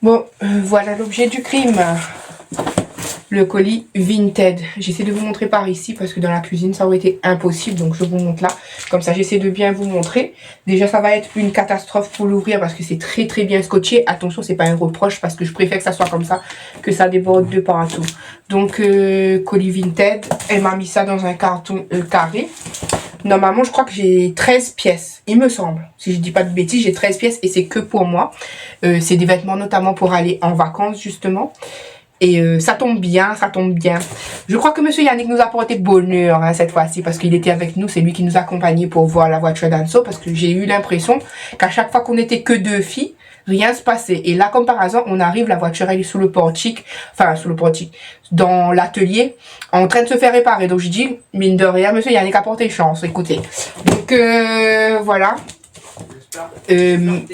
Bon, voilà l'objet du crime. Le colis Vinted. J'essaie de vous montrer par ici parce que dans la cuisine, ça aurait été impossible. Donc, je vous montre là. Comme ça, j'essaie de bien vous montrer. Déjà, ça va être une catastrophe pour l'ouvrir parce que c'est très, très bien scotché. Attention, c'est pas un reproche parce que je préfère que ça soit comme ça que ça déborde de partout. Donc, colis Vinted. Elle m'a mis ça dans un carton carré. Normalement, je crois que j'ai 13 pièces, il me semble. Si je dis pas de bêtises, j'ai 13 pièces et c'est que pour moi. C'est des vêtements notamment pour aller en vacances, justement. Et ça tombe bien, ça tombe bien. Je crois que monsieur Yannick nous a porté bonheur hein, cette fois-ci parce qu'il était avec nous. C'est lui qui nous accompagnait pour voir la voiture d'Anso parce que j'ai eu l'impression qu'à chaque fois qu'on était que deux filles, rien se passait. Et là, comme par hasard, on arrive, la voiture elle est sous le portique, enfin sous le portique, dans l'atelier, en train de se faire réparer. Donc je dis, mine de rien, monsieur Yannick a porté chance, écoutez. Donc voilà.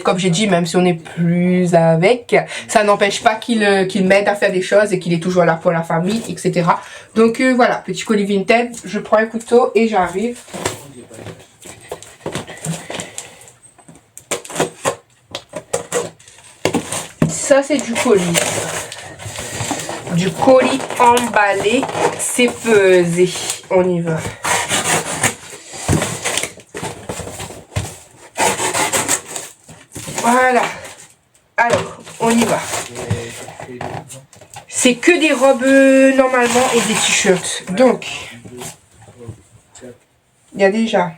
Comme j'ai dit, même si on n'est plus avec, ça n'empêche pas qu'il m'aide à faire des choses et qu'il est toujours là pour la famille, etc. Donc voilà, petit colis Vinted, je prends un couteau et j'arrive. Ça c'est du colis. Du colis emballé, c'est pesé. On y va. Voilà. Alors, on y va. C'est que des robes normalement et des t-shirts. Donc, il y a déjà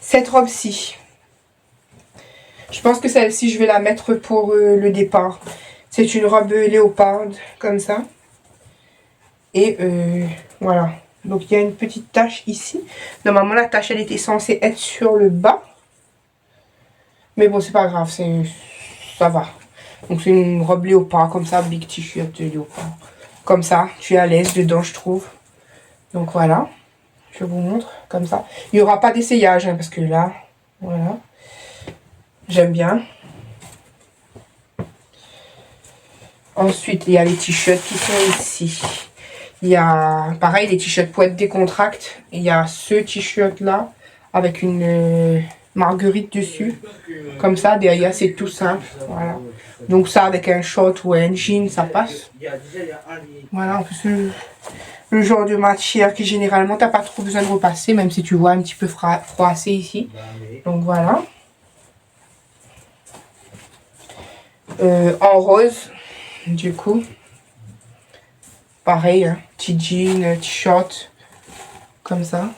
cette robe-ci. Je pense que celle-ci, je vais la mettre pour le départ. C'est une robe léopard, comme ça. Et voilà. Donc, il y a une petite tache ici. Normalement, la tache, elle était censée être sur le bas. Mais bon, c'est pas grave, ça va. Donc c'est une robe léopard, comme ça, big t-shirt léopard. Comme ça, tu es à l'aise dedans, je trouve. Donc voilà, je vous montre, comme ça. Il n'y aura pas d'essayage, hein, parce que là, voilà. J'aime bien. Ensuite, il y a les t-shirts qui sont ici. Il y a, pareil, les t-shirts pour être décontracts. Il y a ce t-shirt-là, avec une... marguerite dessus, comme ça, derrière c'est tout simple, voilà. Donc ça avec un short ou un jean, ça passe. Voilà, en plus le genre de matière que généralement t'as pas trop besoin de repasser, même si tu vois un petit peu froissé ici. Donc voilà. En rose, du coup. Pareil, hein, petit jean, t-shirt, comme ça.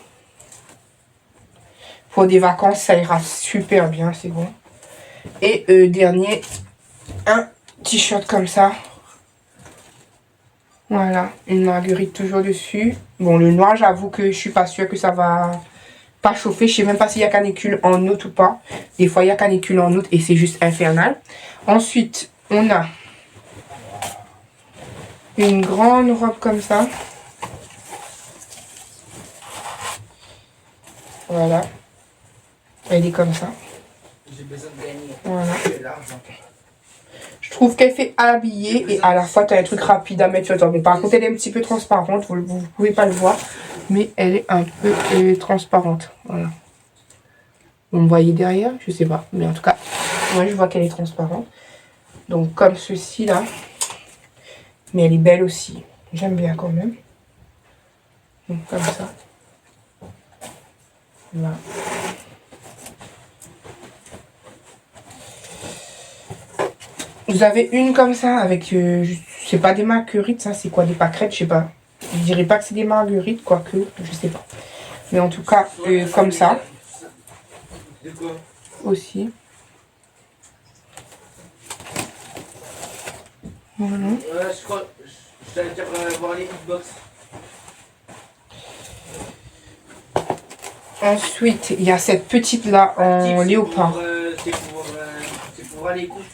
Pour des vacances, ça ira super bien, c'est bon. Et dernier, un t-shirt comme ça. Voilà, une marguerite toujours dessus. Bon, le noir, j'avoue que je suis pas sûre que ça va pas chauffer. Je sais même pas s'il y a canicule en août ou pas. Des fois, il y a canicule en août et c'est juste infernal. Ensuite, on a une grande robe comme ça. Voilà. Elle est comme ça. Voilà. Je trouve qu'elle fait habiller et à la fois tu as un truc rapide à mettre sur toi. Mais par contre elle est un petit peu transparente, vous pouvez pas le voir, mais elle est un peu transparente. Voilà. Vous me voyez derrière? Je sais pas, mais en tout cas, moi je vois qu'elle est transparente. Donc comme ceci là, mais elle est belle aussi. J'aime bien quand même. Donc comme ça. Voilà. Vous avez une comme ça avec, c'est pas des marguerites, ça c'est quoi, des pâquerettes, je sais pas. Je dirais pas que c'est des marguerites, quoique, je sais pas. Mais en tout cas, comme ça. Aussi. Voilà. Je crois, je t'allais dire voir les hitbox. Ensuite, il y a cette petite là en léopard. C'est pour aller coucher.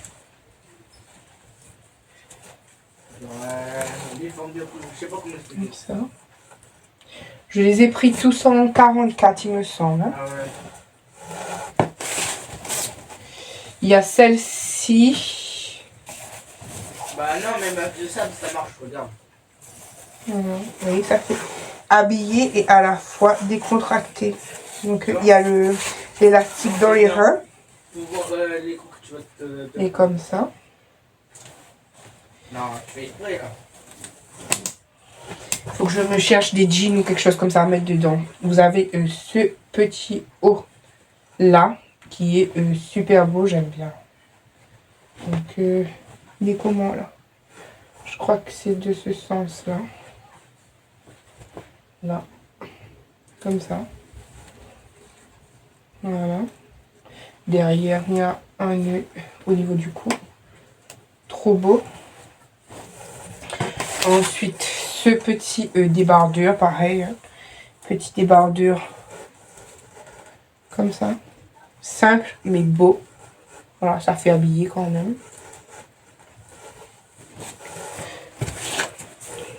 Les formes de couche, je sais pas comment expliquer. Ça. Je les ai pris tous en 44, il me semble. Hein. Ah ouais. Il y a celle-ci. Bah non, même avec ça marche, regarde. Vous voyez, ça fait habillé et à la fois décontracté. Donc il y a l'élastique dans les reins. Pour voir les coups que tu vas te... Et comme ça. Non, tu fais exprès là. Faut que je me cherche des jeans ou quelque chose comme ça à mettre dedans. Vous avez ce petit haut là qui est super beau, j'aime bien. Donc il est comment là? Je crois que c'est de ce sens là. Là. Comme ça. Voilà. Derrière, il y a un nœud au niveau du cou. Trop beau. Ensuite, ce petit débardeur, pareil. Hein. Petit débardeur. Comme ça. Simple, mais beau. Voilà, ça fait habiller quand même.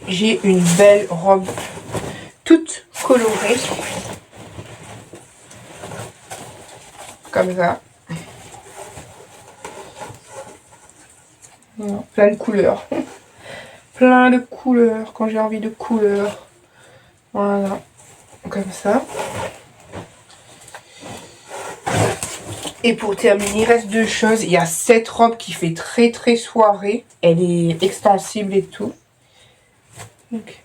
J'ai une belle robe toute colorée. Comme ça. Voilà, plein de couleurs. Plein de couleurs quand j'ai envie de couleurs. Voilà. Comme ça. Et pour terminer, il reste deux choses. Il y a cette robe qui fait très très soirée. Elle est extensible et tout. Donc,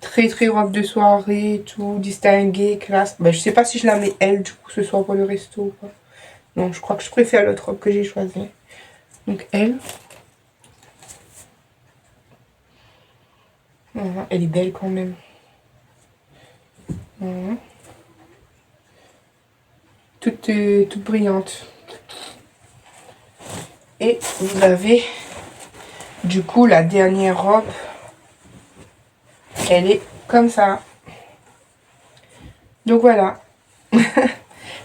très très robe de soirée, tout distingué, classe. Ben, je sais pas si je la mets elle du coup ce soir pour le resto ou pas. Non, je crois que je préfère l'autre robe que j'ai choisie. Donc elle. Voilà, elle est belle quand même. Voilà. Toute brillante. Et vous avez du coup la dernière robe. Elle est comme ça. Donc voilà.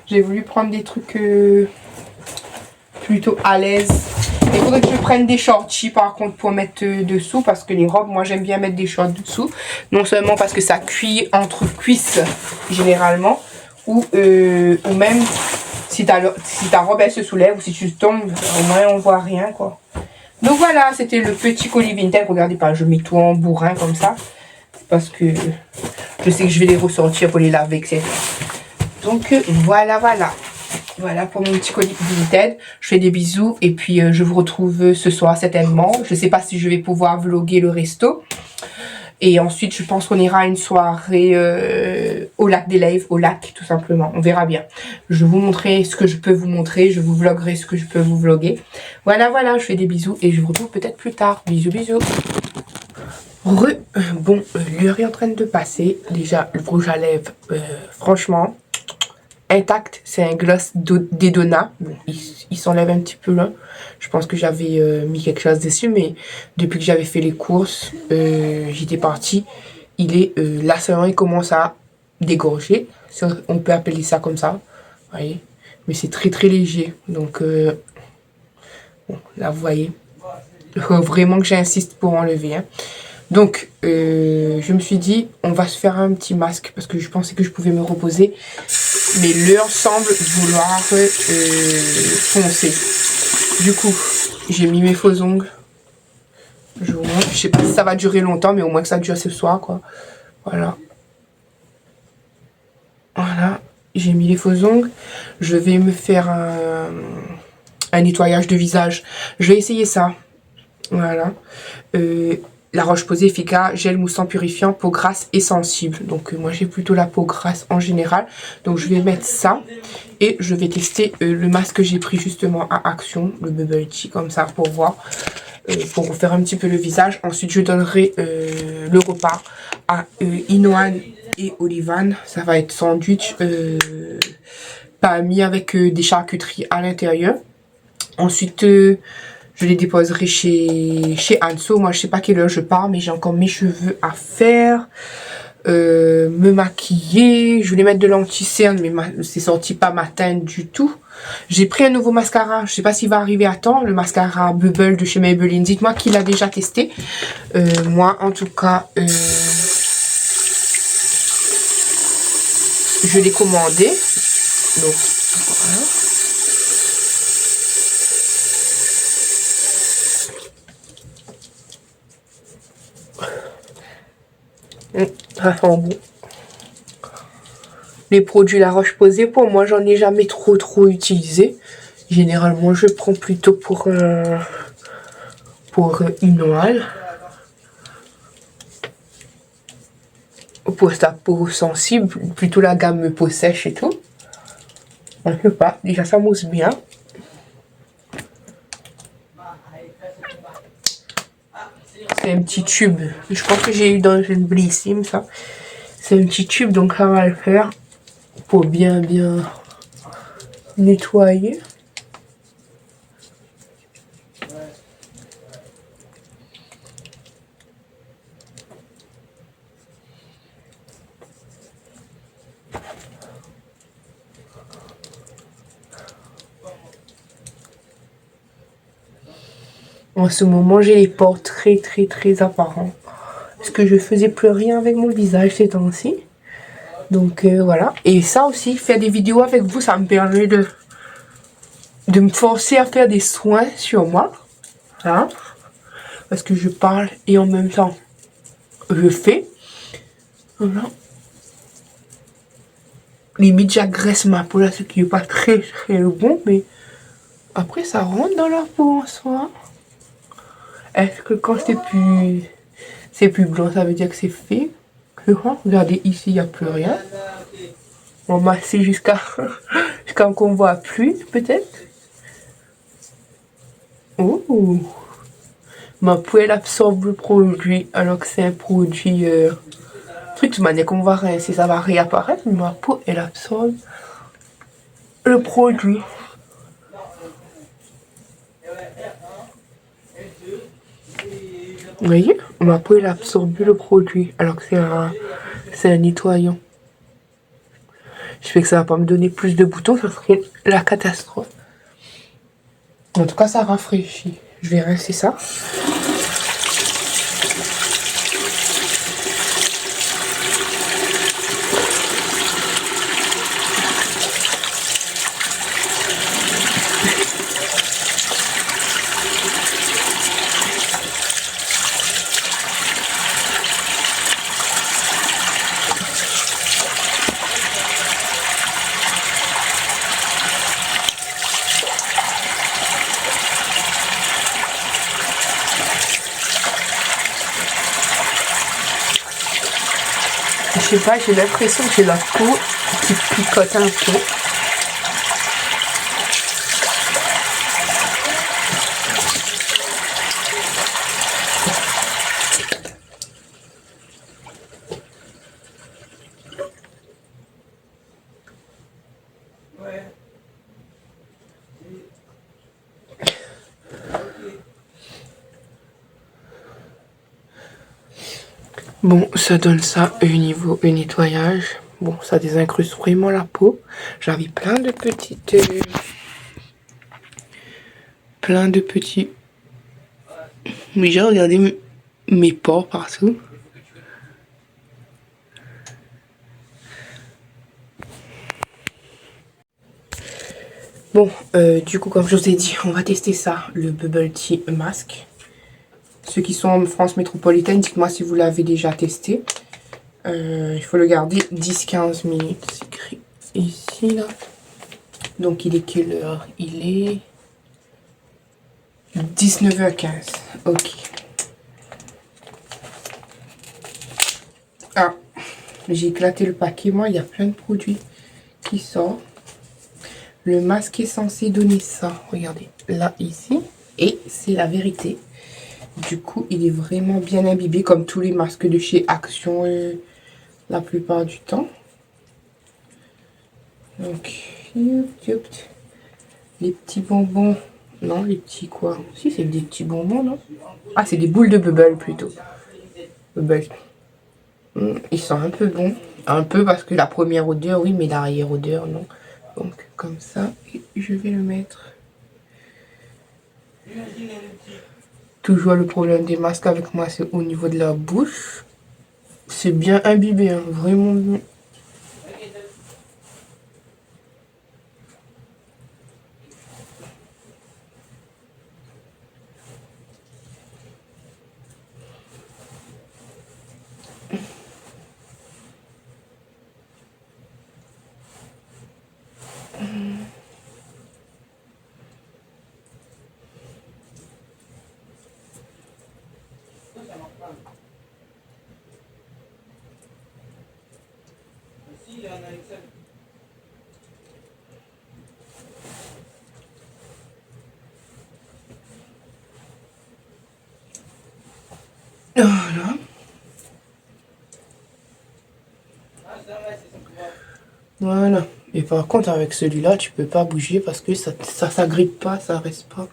J'ai voulu prendre des trucs plutôt à l'aise. Il faudrait que je prenne des shorts par contre pour mettre dessous. Parce que les robes, moi j'aime bien mettre des shorts dessous. Non seulement parce que ça cuit entre cuisses généralement. Ou même si ta robe elle se soulève ou si tu tombes, au moins on voit rien quoi. Donc voilà, c'était le petit colis Vinted. Regardez pas, je mets tout en bourrin comme ça. Parce que je sais que je vais les ressortir pour les laver, etc. Donc voilà. Voilà pour mon petit colis Vinted. Je fais des bisous et puis je vous retrouve ce soir certainement. Je ne sais pas si je vais pouvoir vlogger le resto. Et ensuite, je pense qu'on ira à une soirée au lac des Laves, au lac tout simplement. On verra bien. Je vous montrerai ce que je peux vous montrer. Je vous vloguerai ce que je peux vous vlogger. Voilà, je fais des bisous et je vous retrouve peut-être plus tard. Bisous. Bon, l'heure est en train de passer. Déjà, le rouge à lèvres, franchement, intact. C'est un gloss d'Edona. Bon, il s'enlève un petit peu là. Je pense que j'avais mis quelque chose dessus, mais depuis que j'avais fait les courses, j'étais partie. Là seulement, il commence à dégorger. On peut appeler ça comme ça. Vous voyez. Mais c'est très très léger. Donc, bon, là vous voyez. Il faut vraiment que j'insiste pour enlever. Hein. Donc, je me suis dit, on va se faire un petit masque parce que je pensais que je pouvais me reposer. Mais l'heure semble vouloir foncer. Du coup, j'ai mis mes faux ongles. Je vous montre. Je sais pas si ça va durer longtemps, mais au moins que ça dure ce soir, quoi. Voilà. Voilà. J'ai mis les faux ongles. Je vais me faire un nettoyage de visage. Je vais essayer ça. Voilà. La Roche-Posay efficace, gel moussant purifiant, peau grasse et sensible. Donc moi j'ai plutôt la peau grasse en général. Donc je vais mettre ça. Et je vais tester le masque que j'ai pris justement à Action. Le Bubble Tea comme ça pour voir. Pour refaire un petit peu le visage. Ensuite je donnerai le repas à Inoan et Olivan. Ça va être sandwich pas mis avec des charcuteries à l'intérieur. Ensuite... je les déposerai chez Anso. Moi, je sais pas quelle heure je pars, mais j'ai encore mes cheveux à faire. Me maquiller. Je voulais mettre de l'anti-cerne, mais c'est sorti pas matin du tout. J'ai pris un nouveau mascara. Je sais pas s'il va arriver à temps. Le mascara Bubble de chez Maybelline. Dites-moi qui l'a déjà testé. Moi, en tout cas, je l'ai commandé. Donc, voilà. Ça sent bon. Les produits La Roche-Posay, pour moi, j'en ai jamais trop utilisé. Généralement, je prends plutôt pour pour une oile. Pour sa peau sensible, plutôt la gamme peau sèche et tout. Je sais pas, déjà ça mousse bien. C'est un petit tube. Je pense que j'ai eu dans une Blissim ça. C'est un petit tube, donc ça va le faire pour bien nettoyer. En ce moment, j'ai les pores très apparents. Parce que je faisais plus rien avec mon visage ces temps-ci. Donc voilà. Et ça aussi, faire des vidéos avec vous, ça me permet de me forcer à faire des soins sur moi. Hein? Parce que je parle et en même temps, je fais. Voilà. Limite, j'agresse ma peau là, ce qui n'est pas très bon. Mais après, ça rentre dans la peau en soi. Est-ce que quand c'est plus blanc, ça veut dire que c'est fait? Regardez ici, il n'y a plus rien. On va masser jusqu'à qu'on voit plus, peut-être. Oh, ma peau, elle absorbe le produit, alors que c'est un produit... truc de manière qu'on va rincer, ça va réapparaître, mais ma peau, elle absorbe le produit. Vous voyez, ma peau, elle absorbe le produit, alors que c'est un nettoyant. Je sais que ça va pas me donner plus de boutons, ça serait la catastrophe. En tout cas, ça rafraîchit. Je vais rincer ça. Je sais pas, j'ai l'impression que j'ai la peau qui picote un peu. Bon, ça donne ça au niveau du nettoyage. Bon, ça désincruste vraiment la peau. J'avais plein de petites... Mais j'ai regardé mes pores partout. Bon, du coup, comme je vous ai dit, on va tester ça, le Bubble Tea Mask. Ceux qui sont en France métropolitaine, dites-moi si vous l'avez déjà testé. Il faut le garder 10-15 minutes. C'est écrit ici, là. Donc, il est quelle heure? Il est 19h15. Ok. Ah, j'ai éclaté le paquet. Moi, il y a plein de produits qui sortent. Le masque est censé donner ça. Regardez, là, ici. Et c'est la vérité. Du coup, il est vraiment bien imbibé, comme tous les masques de chez Action la plupart du temps. Donc, les petits bonbons. Non, les petits quoi? Si, c'est des petits bonbons, non? Ah, c'est des boules de bubble plutôt. Bubble. Ils sont un peu bons. Un peu parce que la première odeur, oui, mais l'arrière-odeur, non. Donc, comme ça, et je vais le mettre. Toujours le problème des masques avec moi, c'est au niveau de la bouche. C'est bien imbibé, hein, vraiment bien. Voilà. Voilà. Et par contre, avec celui-là, tu peux pas bouger parce que ça s'agrippe pas, ça reste pas.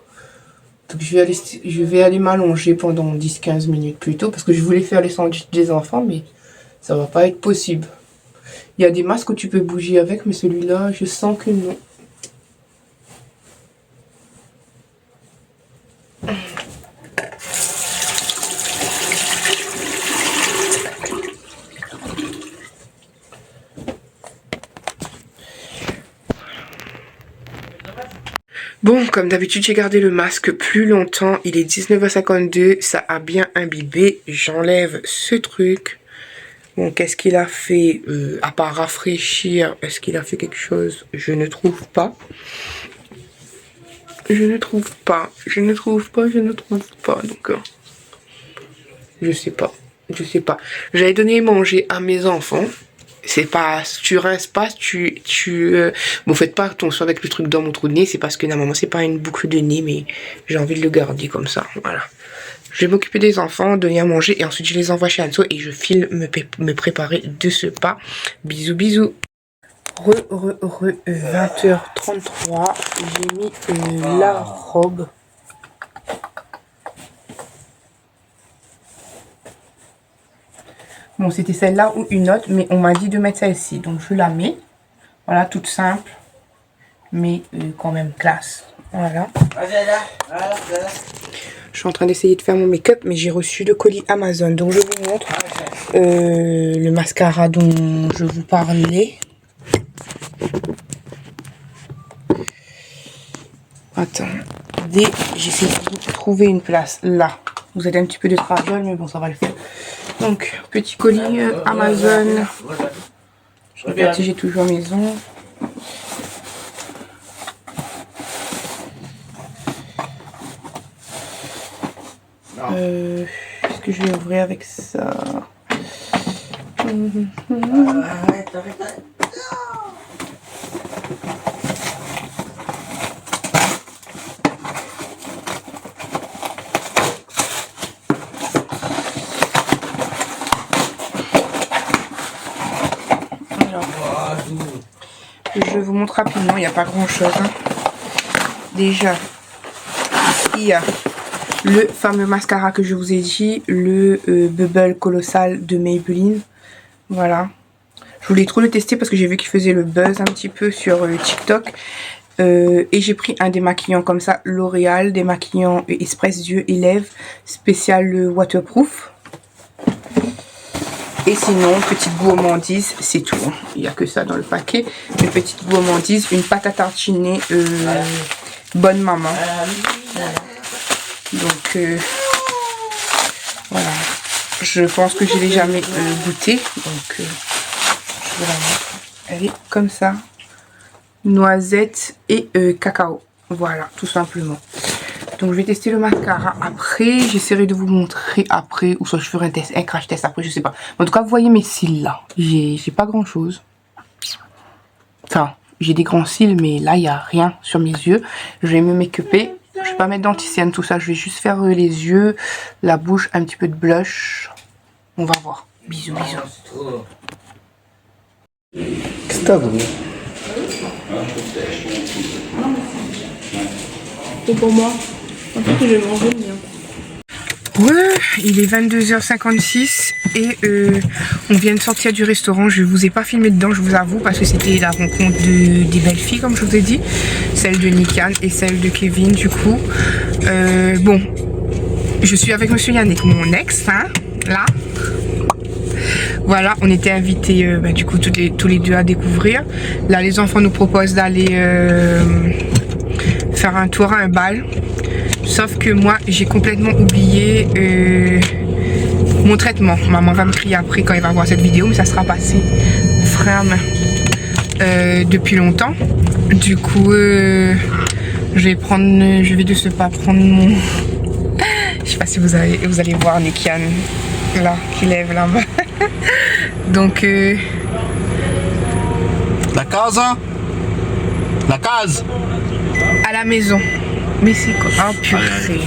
Donc je vais aller m'allonger pendant 10-15 minutes plus tôt parce que je voulais faire les sandwichs des enfants, mais ça va pas être possible. Il y a des masques que tu peux bouger avec, mais celui-là, je sens que non. Bon, comme d'habitude, j'ai gardé le masque plus longtemps. Il est 19h52, ça a bien imbibé. J'enlève ce truc. Bon, qu'est-ce qu'il a fait à part rafraîchir? Est-ce qu'il a fait quelque chose? Je ne trouve pas. Je ne trouve pas. Donc, je sais pas. J'avais donné manger à mes enfants. C'est pas, tu rinces pas, bon, faites pas attention avec le truc dans mon trou de nez, c'est parce que normalement c'est pas une boucle de nez, mais j'ai envie de le garder comme ça, voilà. Je vais m'occuper des enfants, donner à manger, et ensuite je les envoie chez Anso et je file me préparer de ce pas. Bisous, bisous. 20h33, j'ai mis la robe. Bon, c'était celle-là ou une autre, mais on m'a dit de mettre celle-ci. Donc, je la mets. Voilà, toute simple. Mais quand même classe. Voilà. Je suis en train d'essayer de faire mon make-up, mais j'ai reçu le colis Amazon. Donc, je vous montre le mascara dont je vous parlais. Attendez, j'essaie de trouver une place là. Vous avez un petit peu de travail, mais bon, ça va le faire. Donc, petit colis Amazon. Je regarde si j'ai toujours maison. Est-ce que je vais ouvrir avec ça? Arrête. Je vous montre rapidement, il n'y a pas grand chose. Hein. Déjà, il y a le fameux mascara que je vous ai dit, le Bubble Colossal de Maybelline. Voilà. Je voulais trop le tester parce que j'ai vu qu'il faisait le buzz un petit peu sur TikTok. Et j'ai pris un démaquillant comme ça, L'Oréal, démaquillant Express Yeux et Lèvres, spécial waterproof. Et sinon, petite gourmandise, c'est tout. Il n'y a que ça dans le paquet. Une petite gourmandise, une pâte à tartiner Bonne Maman. Voilà. Donc, voilà. Je pense que je ne l'ai jamais goûté. Donc, je vais la mettre. Elle est comme ça. Noisette et cacao. Voilà, tout simplement. Donc je vais tester le mascara après. J'essaierai de vous montrer après. Ou soit je ferai un crash test après, je sais pas. En tout cas, vous voyez mes cils là. J'ai pas grand chose. Enfin, j'ai des grands cils, mais là, il n'y a rien sur mes yeux. Je vais me make-upper. Je vais pas mettre d'anticiane, tout ça. Je vais juste faire les yeux, la bouche, un petit peu de blush. On va voir. Bisous, bisous. Qu'est-ce que t'as voulu? C'est pour moi. En fait, je vais manger bien. Ouais, il est 22h56 et on vient de sortir du restaurant. Je vous ai pas filmé dedans, je vous avoue, parce que c'était la rencontre des belles filles, comme je vous ai dit. Celle de Nikan et celle de Kevin, du coup. Bon, je suis avec Monsieur Yannick, mon ex, hein, là. Voilà, on était invités, du coup, tous les deux à découvrir. Là, les enfants nous proposent d'aller faire un tour à un bal. Sauf que moi, j'ai complètement oublié mon traitement. Maman va me crier après quand elle va voir cette vidéo, mais ça sera passé vraiment depuis longtemps. Du coup, je vais de ce pas prendre mon... Je sais pas si vous allez voir Nikian là, qui lève là-bas. Donc, casa? La case? À la maison. Mais c'est quoi? Oh purée.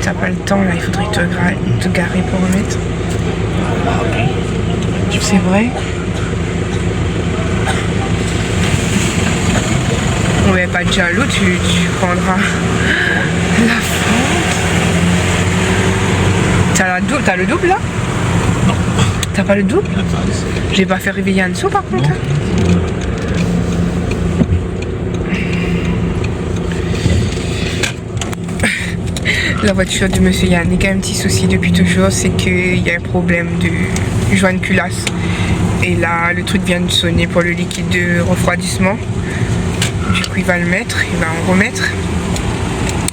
T'as pas le temps là, il faudrait te garer pour remettre. C'est vrai? Ouais, pas de jaloux, tu prendras la fente. T'as le double là? Non. T'as pas le double? J'ai pas fait réveiller en dessous par contre. La voiture de monsieur Yannick a un petit souci depuis toujours, c'est qu'il y a un problème de joint de culasse. Et là, le truc vient de sonner pour le liquide de refroidissement. Du coup, il va le mettre, il va en remettre.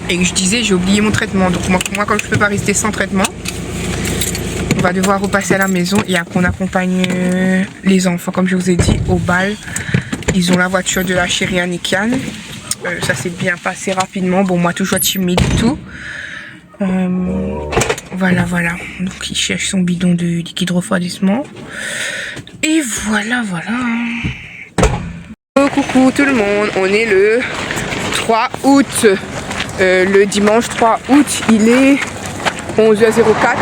Et je disais, j'ai oublié mon traitement. Donc moi comme je peux pas rester sans traitement, on va devoir repasser à la maison et après on accompagne les enfants, comme je vous ai dit, au bal. Ils ont la voiture de la chérie Annikian. Ça s'est bien passé rapidement. Bon, moi toujours timide et tout. Voilà. Donc il cherche son bidon de liquide refroidissement. Et voilà. Oh, coucou tout le monde, on est le 3 août. Le dimanche 3 août, il est 11h04.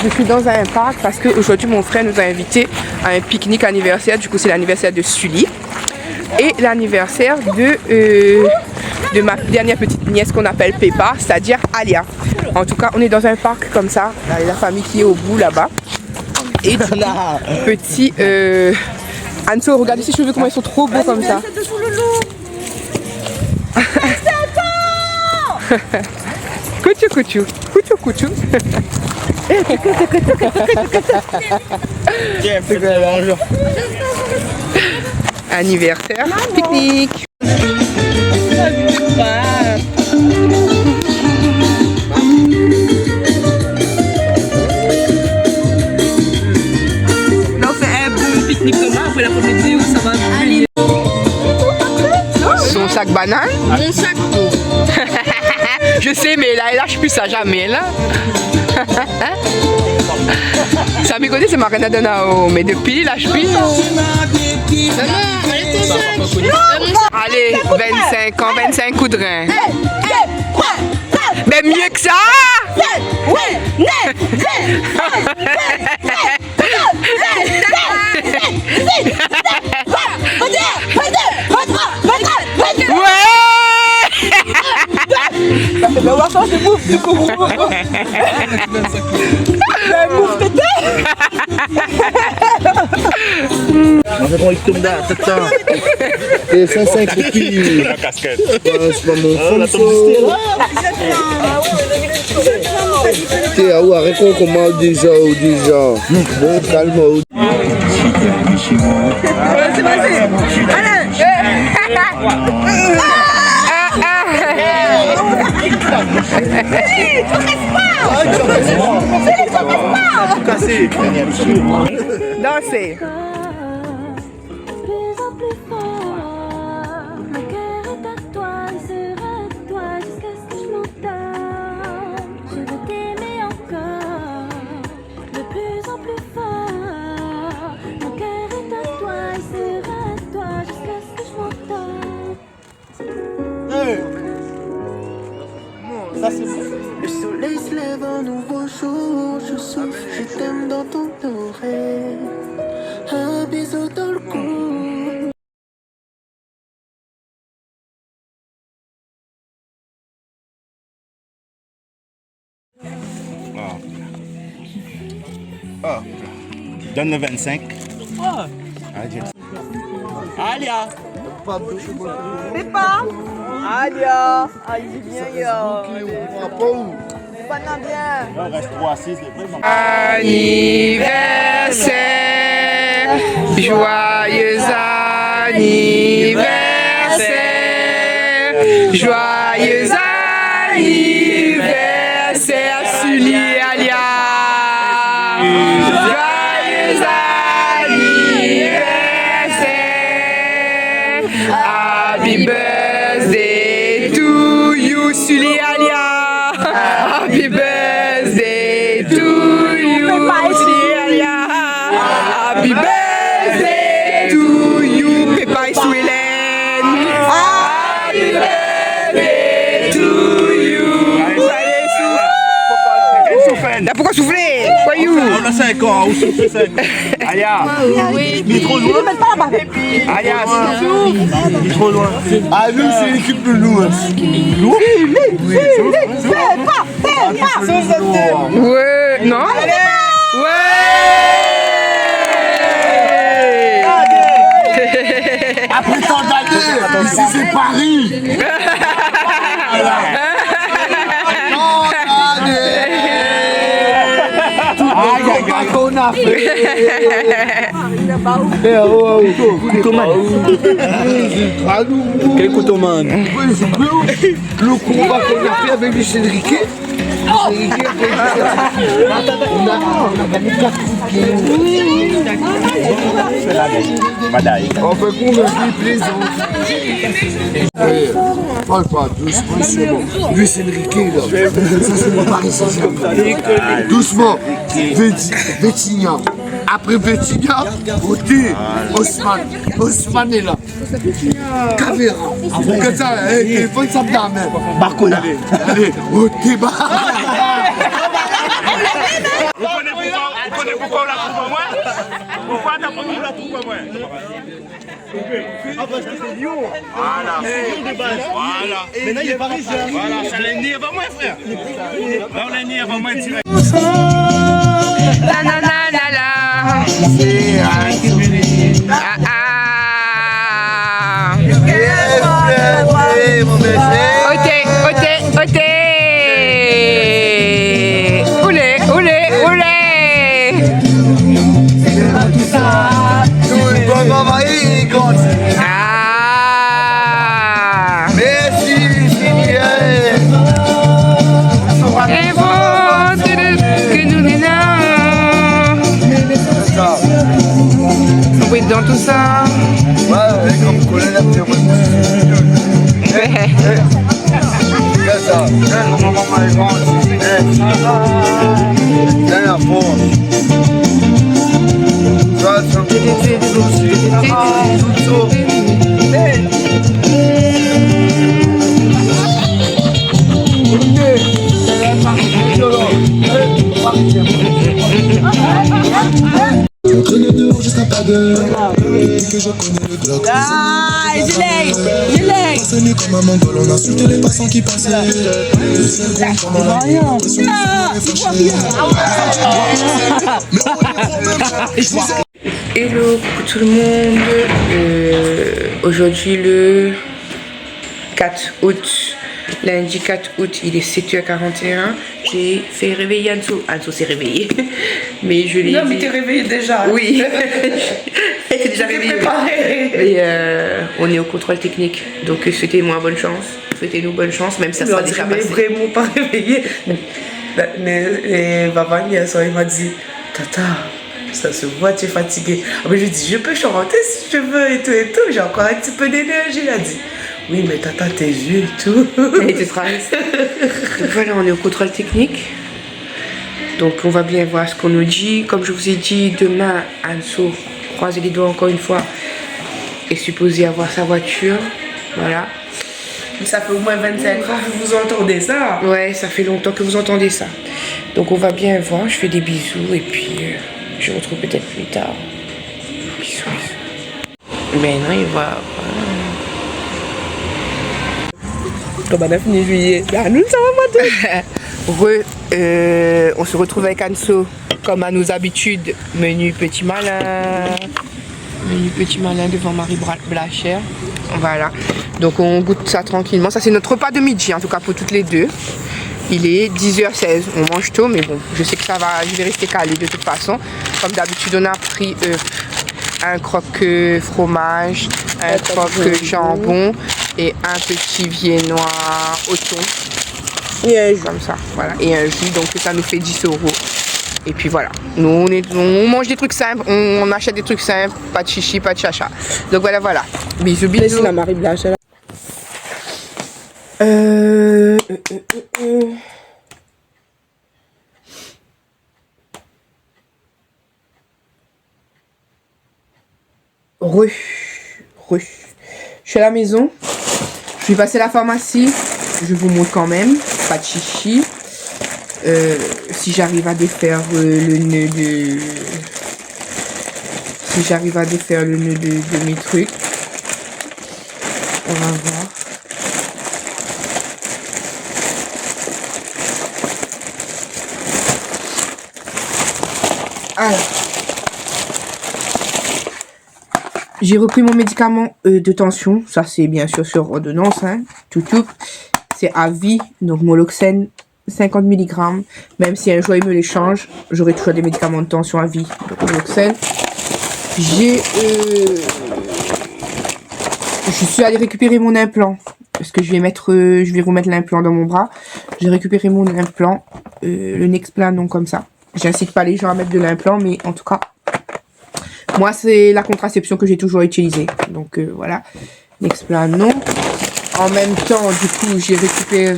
Je suis dans un parc parce qu'aujourd'hui mon frère nous a invités à un pique-nique anniversaire. Du coup c'est l'anniversaire de Sully et l'anniversaire de ma dernière petite nièce qu'on appelle Peppa, c'est-à-dire Alia. En tout cas on est dans un parc comme ça, là, la famille qui est au bout là-bas. Et petit Anso, regardez ses cheveux comment ils sont trop beaux comme ça. Couchou. Anniversaire, pique-nique. Non, c'est un bon pique-nique comme ça, après la première vidéo, ça va. Son sac banane. Mon sac d'eau. Je sais, mais là, il lâche plus ça jamais, là. Ça m'a côté, c'est ma reine d'Anao, mais depuis, il lâche plus. Allez, 25 ans, 25 coups de rein. Mais mieux que ça! On va prendre une tourne là, attends. Et 105 coquilles. La casquette. C'est pas mon fond. Tiens, arrête qu'on commence déjà. Bon, calme. C'est passé. Allez. Dansez. Le soleil se lève, un nouveau jour, je souffle, je t'aime dans ton oreille, un bisou dans le cou. Donne le 25. Alia. Peppa. Alia. Ah, il est bien, Pas bien. Il reste 3-6. Anniversaire, joyeux anniversaire, joyeux anniversaire, Sully et Alia. Joyeux anniversaire, happy birthday to you, Sully et Alia. Happy birthday to Là, pourquoi souffler? Voyou. On a 5 ans, on souffle 5 ans. Aya. Il est trop loin. Aya, Il est trop loin. Ah, nous, c'est l'équipe de nous. Lourd? Oui, ouais, non? Ouais. Après tant d'années, ici c'est Paris. Qu'on a fait. Quel couteau-man? Le combat qu'on a fait avec Luis Enrique. On a gagné 4 on fait qu'on a fait plaisant. Parle pas doucement, c'est bon. Luis Enrique là. Ça c'est mon Paris Saint-Germain. Doucement. Vitinha. Après Vitinha, Oté, Osman est là. Cavera. Comme ça, il faut que ça me donne. Barcola. Allez, Oté, Vous connaissez pourquoi on la trouve à moi? Pourquoi on la trouve à moi? Ah parce que c'est Lyon. Voilà. C'est Lyon de base. Voilà. Maintenant il est parisien. Voilà, ça l'a nié avant moi, frère. Là, on l'a nié avant moi direct. La la la la la. C'est Ah ah. mon baiser. Oté. Oulé. Tout le bon maman il compte. Ah. Merci, Julien. Et bon, que nous C'est ça. on peut être dans tout ça. Ouais, comme collègue la pierre. C'est ça. Mon maman est grande. C'est la force. Ça, c'est un peu aussi. Ah, tout ça. On traîne dehors juste un pas d'heure. Depuis que je connais le bloc. Ah, je l'ai. Salut comme un mongol, on insultait les passants qui passaient. Le ciel gronde comme un lion. Mais on est quand même. Hello, coucou tout le monde. Aujourd'hui le 4 août, lundi 4 août, il est 7h41. J'ai fait réveiller Anso. Anso s'est réveillé. Mais je l'ai. Non, mais t'es réveillé déjà. Oui. Elle était déjà réveillée. Et on est au contrôle technique. Donc souhaitez-moi bonne chance. Souhaitez-nous bonne chance, même si ça sera déjà passé. Vraiment pas réveillé. Mais Vavan, hier soir, il m'a dit, Tata, ça se voit, tu es fatiguée. Ah, mais je lui ai dit, je peux chanter si je veux et tout. J'ai encore un petit peu d'énergie. Il a dit, oui, mais Tata, tes yeux et tout. Elle était triste. Donc voilà, on est au contrôle technique. Donc on va bien voir ce qu'on nous dit. Comme je vous ai dit, demain, Anso, croisez les doigts encore une fois, est supposé avoir sa voiture. Voilà. Ça fait au moins 25 ans que vous entendez ça. Ouais, ça fait longtemps que vous entendez ça. Donc on va bien voir. Je fais des bisous et puis je vous retrouve peut-être plus tard. Bisous. Mais non, il va... Comme on a fini juillet. Bah, nous, ça va pas on se retrouve avec Anso comme à nos habitudes. Menu petit malin. Menu petit malin devant Marie Blachère. Voilà. Donc on goûte ça tranquillement. Ça c'est notre repas de midi en tout cas pour toutes les deux. Il est 10h16. On mange tôt mais bon, je sais que ça va, je vais rester calé de toute façon. Comme d'habitude on a pris un croque fromage, un croque jambon et un petit viennois au thon. Comme ça, voilà. Et un jus, donc ça nous fait 10 €. Et puis voilà, nous on mange des trucs simples, on achète des trucs simples, pas de chichi, pas de chacha. Donc voilà. Bisous. Laisse la Marie Blanche. Je suis à la maison, je vais passer à la pharmacie, je vous montre quand même, pas de chichi. si j'arrive à défaire le nœud de... Si j'arrive à défaire le nœud de mes trucs. On va voir. Alors. J'ai repris mon médicament de tension. Ça, c'est bien sûr sur ordonnance. Hein. Tout. C'est à vie. Donc, Moloxène, 50 mg. Même si un jour, il me les change, j'aurai toujours des médicaments de tension à vie. Donc, Moloxène. Je suis allée récupérer mon implant. Parce que je vais remettre l'implant dans mon bras. J'ai récupéré mon implant. Le Nexplan, donc comme ça. J'incite pas les gens à mettre de l'implant, mais en tout cas, moi, c'est la contraception que j'ai toujours utilisée. Donc, voilà. Nexplan, non. En même temps, du coup, j'ai récupéré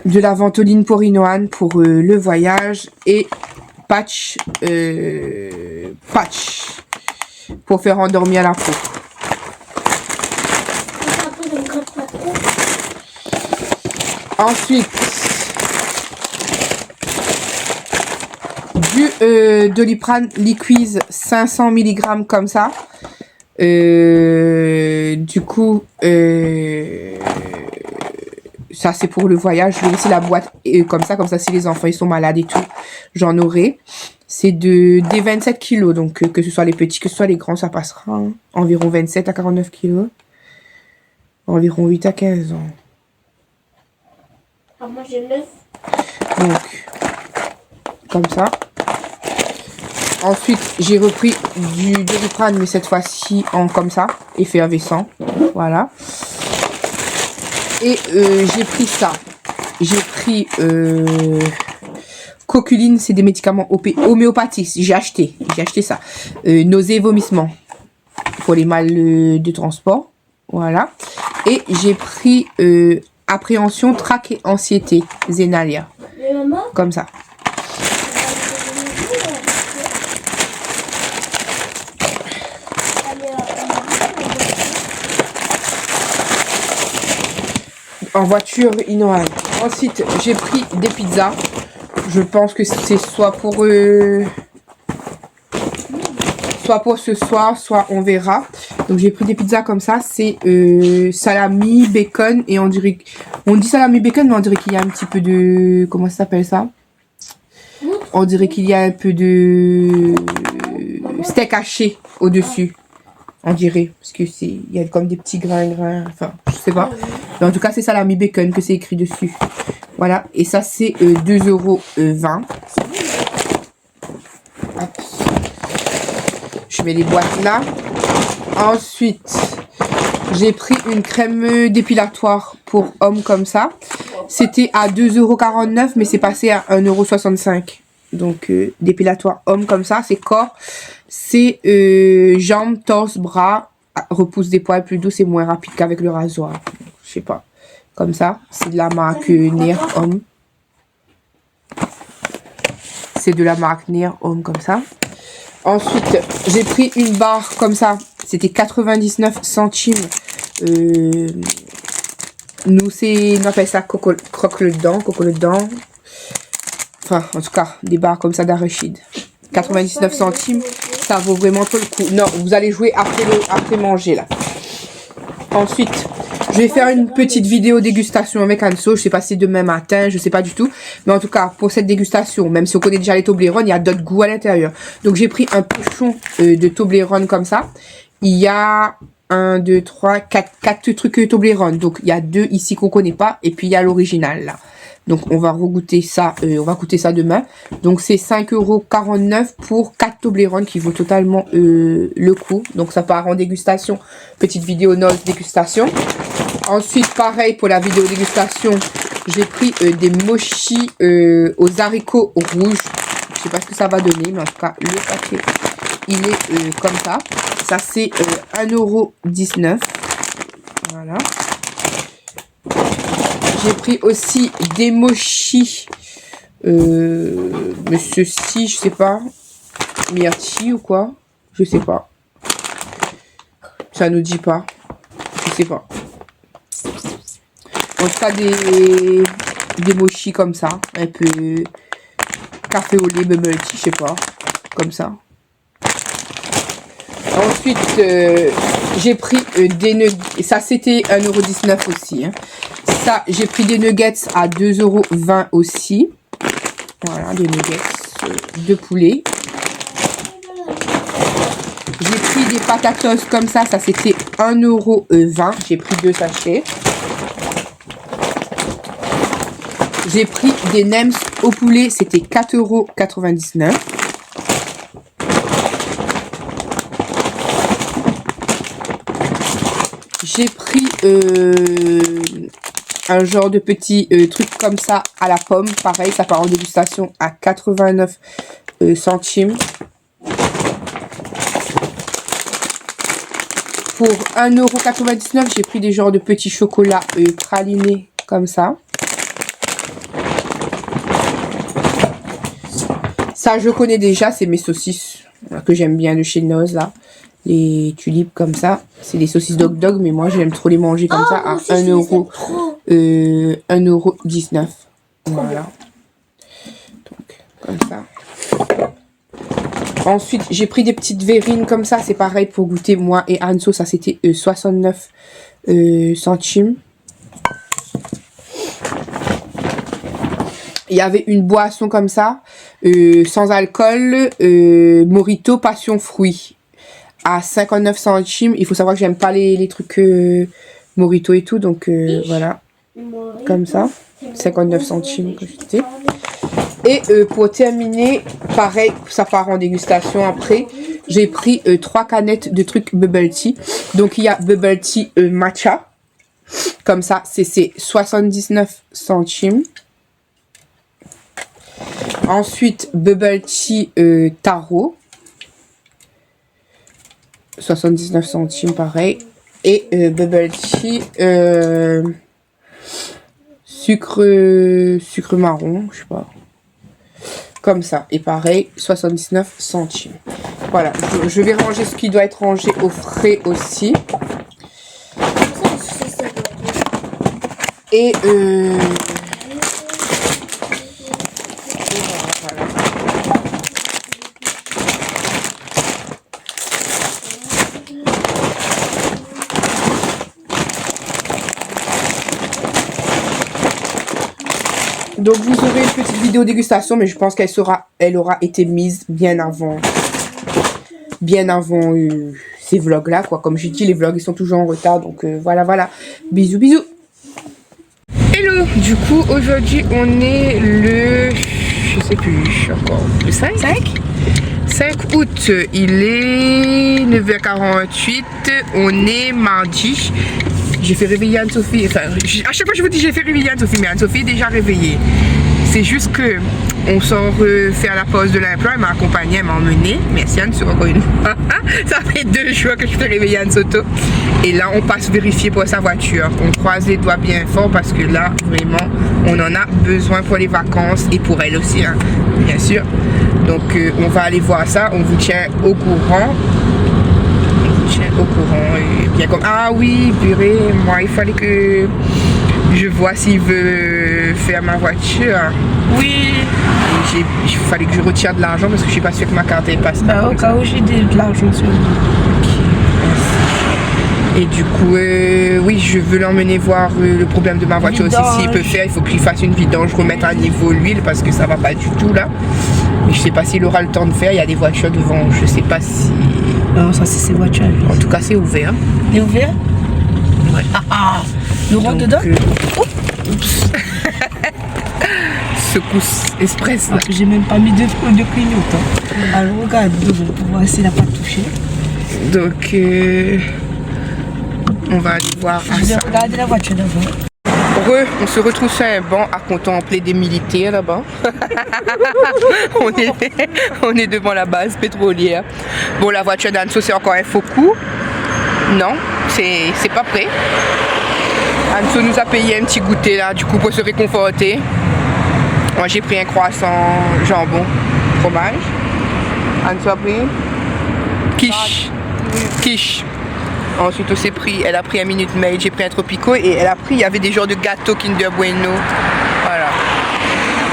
de la ventoline porinoane pour le voyage et patch pour faire endormir la peau. Ensuite, du Doliprane Liquiz 500 mg comme ça. Du coup, ça c'est pour le voyage. Je vais laisser la boîte comme ça si les enfants ils sont malades et tout, j'en aurai. C'est des 27 kilos, donc que ce soit les petits, que ce soit les grands, ça passera. Hein. Environ 27 à 49 kilos. Environ 8 à 15 ans. Ah, moi j'ai 9. Donc, comme ça. Ensuite, j'ai repris du Doliprane, mais cette fois-ci en comme ça, effervescent. Voilà. Et j'ai pris ça. J'ai pris Coculine, c'est des médicaments homéopathiques. J'ai acheté ça. Nausées et vomissements pour les mal de transport. Voilà. Et j'ai pris appréhension, trac et anxiété, Zenalia. Comme ça. En voiture, Inoan. Ensuite, j'ai pris des pizzas. Je pense que c'est soit pour ce soir, soit on verra. Donc j'ai pris des pizzas comme ça. C'est salami, bacon et on dirait... On dit salami, bacon, mais on dirait qu'il y a un petit peu de... Comment ça s'appelle ça? On dirait qu'il y a un peu de steak haché au-dessus. On dirait. Parce que il y a comme des petits grains. Enfin, je sais pas. Mais en tout cas, c'est salami bacon que c'est écrit dessus. Voilà. Et ça, c'est 2,20 €. Hop. Je mets les boîtes là. Ensuite, j'ai pris une crème dépilatoire pour hommes comme ça. C'était à 2,49 €, mais c'est passé à 1,65 €. Donc, dépilatoire homme comme ça, c'est corps. C'est jambes, torse, bras, repousse des poils plus douce et moins rapide qu'avec le rasoir. Je sais pas. Comme ça, c'est de la marque Nair Homme. C'est de la marque Nair Homme comme ça. Ensuite, j'ai pris une barre comme ça. C'était 99 centimes. Nous, on appelle ça croque le dent. Enfin, en tout cas, des barres comme ça d'arachide. 99 centimes, ça vaut vraiment trop le coup. Non, vous allez jouer après manger, là. Ensuite, je vais faire une petite vidéo dégustation avec Anso. Je sais pas si c'est demain matin, je sais pas du tout. Mais en tout cas, pour cette dégustation, même si on connaît déjà les Toblerone, il y a d'autres goûts à l'intérieur. Donc, j'ai pris un pochon de Toblerone comme ça. Il y a 1, 2, 3, 4 trucs Toblerone. Donc, il y a 2 ici qu'on connaît pas. Et puis, il y a l'original, là. Donc, on va regoûter ça. On va goûter ça demain. Donc, c'est 5,49 € pour 4 Toblerone qui vaut totalement le coup. Donc, ça part en dégustation. Petite vidéo note dégustation. Ensuite, pareil pour la vidéo dégustation. J'ai pris des mochis aux haricots rouges. Je sais pas ce que ça va donner. Mais en tout cas, le paquet, il est comme ça. Ça, c'est 1,19 €. Voilà. J'ai pris aussi des mochis. Mais ceci, je sais pas. Myrtille ou quoi? Je sais pas. Ça nous dit pas. Je sais pas. En tout cas, des mochis comme ça. Un peu café au lait, bubble tea, je sais pas. Comme ça. Ensuite, j'ai pris des nuggets. Ça, c'était 1,19 € aussi. Hein. Ça, j'ai pris des nuggets à 2,20 € aussi. Voilà, des nuggets de poulet. J'ai pris des patatos comme ça. Ça, c'était 1,20 €. J'ai pris 2 sachets. J'ai pris des nems au poulet. C'était 4,99 €. J'ai pris un genre de petit truc comme ça à la pomme. Pareil, ça part en dégustation à 89 centimes. Pour 1,99 €, j'ai pris des genres de petits chocolats pralinés comme ça. Ça, je connais déjà, c'est mes saucisses que j'aime bien de chez Noz, là. Les tulipes comme ça. C'est des saucisses dog, mais moi, j'aime trop les manger comme ça à 1,19 €. Voilà. Donc, comme ça. Ensuite, j'ai pris des petites verrines comme ça. C'est pareil pour goûter, moi et Anso. Ça, c'était 69 centimes. Il y avait une boisson comme ça, sans alcool, Morito passion fruits, à 59 centimes. Il faut savoir que j'aime pas les trucs Morito et tout, donc voilà, comme ça, 59 centimes que j'étais. Et pour terminer, pareil, ça part en dégustation après, j'ai pris 3 canettes de trucs bubble tea. Donc il y a bubble tea matcha, comme ça, c'est 79 centimes. Ensuite, bubble tea taro, 79 centimes pareil. Et bubble tea sucre marron, je sais pas. Comme ça. Et pareil, 79 centimes. Voilà, je vais ranger ce qui doit être rangé au frais aussi. Et donc vous aurez une petite vidéo dégustation, mais je pense elle aura été mise bien avant ces vlogs là, quoi. Comme j'ai dit, les vlogs ils sont toujours en retard, donc voilà. Bisous. Hello, du coup aujourd'hui on est le, je sais plus encore, le 5 août, il est 9h48, on est mardi. J'ai fait réveiller Anne-Sophie, enfin à chaque fois je vous dis j'ai fait réveiller Anne-Sophie, mais Anne-Sophie est déjà réveillée. C'est juste que on sort faire la pause de l'implant, elle m'a accompagnée, elle m'a emmenée. Merci Anne, encore une fois. Ça fait 2 jours que je fais réveiller Anne-Soto. Et là on passe vérifier pour sa voiture. On croise les doigts bien fort parce que là vraiment on en a besoin pour les vacances et pour elle aussi, hein, bien sûr. Donc on va aller voir ça, on vous tient au courant. Et bien comme ah oui purée, moi il fallait que je vois s'il veut faire ma voiture. Oui. Il fallait que je retire de l'argent parce que je suis pas sûre que ma carte elle passe. Bah au cas où j'ai de l'argent sur moi. Et du coup oui, je veux l'emmener voir le problème de ma voiture aussi. S'il peut faire, il faut qu'il fasse une vidange, remettre à niveau l'huile parce que ça va pas du tout là. Mais je sais pas s'il aura le temps de faire, il y a des voitures devant, je sais pas si... Non, ça c'est ses voitures. En tout cas c'est ouvert. C'est ouvert? Ouais. Nous rentre dedans? Oups. Secousse express. J'ai même pas mis de clignotant. Alors regarde devant pour voir s'il n'a pas touché. Donc on va aller voir. Je vais regarder la voiture d'abord. On se retrouve sur un banc à contempler des militaires là-bas. on est devant la base pétrolière. Bon, la voiture d'Anso c'est encore un faux coup. Non, c'est pas prêt. Anso nous a payé un petit goûter là, du coup pour se réconforter. Moi j'ai pris un croissant jambon, fromage. Anso a pris quiche. Ensuite, elle a pris un Minute Maid, j'ai pris un Tropico et elle a pris, il y avait des genres de gâteaux Kinder Bueno. Voilà.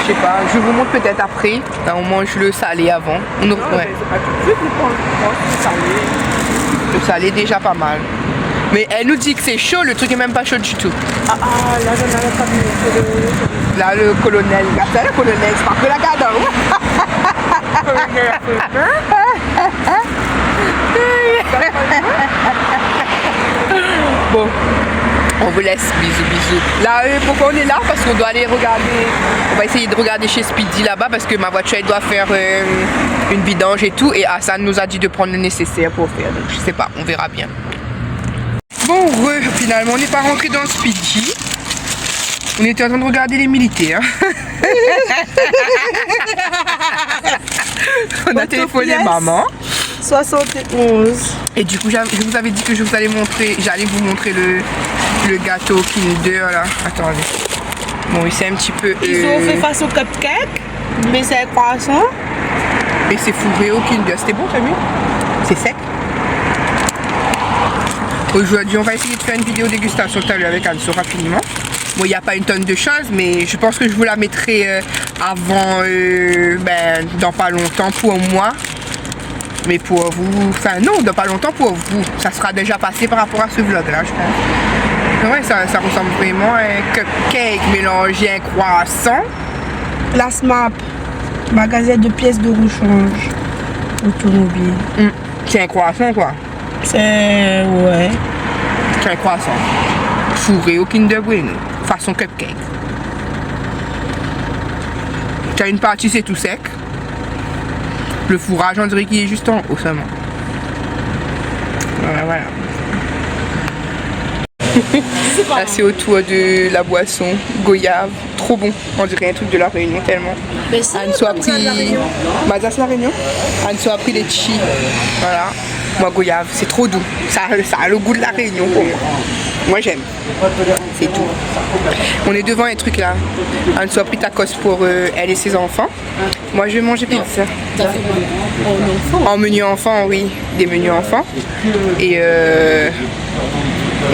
je sais pas, je vous montre peut-être après. Là, on mange le salé avant. On ouais. C'est pas tout de suite, on pense le salé. Le salé est déjà pas mal. Mais elle nous dit que c'est chaud, le truc est même pas chaud du tout. Ah, là, je n'avais pas vu. Là, le colonel, là, c'est le colonel, c'est pas que la cadre. Bon, on vous laisse, bisous. Là, pourquoi on est là? Parce qu'on doit aller regarder, on va essayer de regarder chez Speedy là-bas parce que ma voiture elle doit faire une vidange et tout. Et Hassan nous a dit de prendre le nécessaire pour faire, donc je sais pas, on verra bien. Bon, finalement, on n'est pas rentré dans Speedy. On était en train de regarder les militaires. On a téléphoné maman. 71. Et du coup, je vous avais dit que j'allais vous montrer le gâteau Kinder là. Attendez. Bon, c'est un petit peu. Ils ont fait face au cupcake, mais c'est croissant. Et c'est fourré au Kinder. C'était bon, t'as vu? C'est sec. Aujourd'hui, on va essayer de faire une vidéo dégustation tout à l'heure avec Anso rapidement. Bon, il n'y a pas une tonne de choses, mais je pense que je vous la mettrai avant, dans pas longtemps pour moi. Mais pour vous, enfin non, dans pas longtemps pour vous. Ça sera déjà passé par rapport à ce vlog là, je pense. Ouais, ça ressemble vraiment à un cupcake mélangé à un croissant. La SMAP, magasin de pièces de rechange automobile. C'est un croissant quoi. C'est... ouais. C'est un croissant. Fourré au Kinder Bueno, façon cupcake. Tu as une partie, c'est tout sec. Le fourrage, on dirait qu'il est juste en haut seulement. Voilà. Là, c'est autour de la boisson goyave. Trop bon. On dirait un truc de la Réunion tellement. Anso a pris... Mazas la Réunion. Anso a pris les chi. Voilà. Moi, goyave, c'est trop doux. Ça a le goût de la Réunion pour moi. Moi, j'aime. C'est tout. On est devant un truc là. Anso a pris tacos pour elle et ses enfants. Moi, je vais manger pizza. En menu enfant, oui. Des menus enfants. Et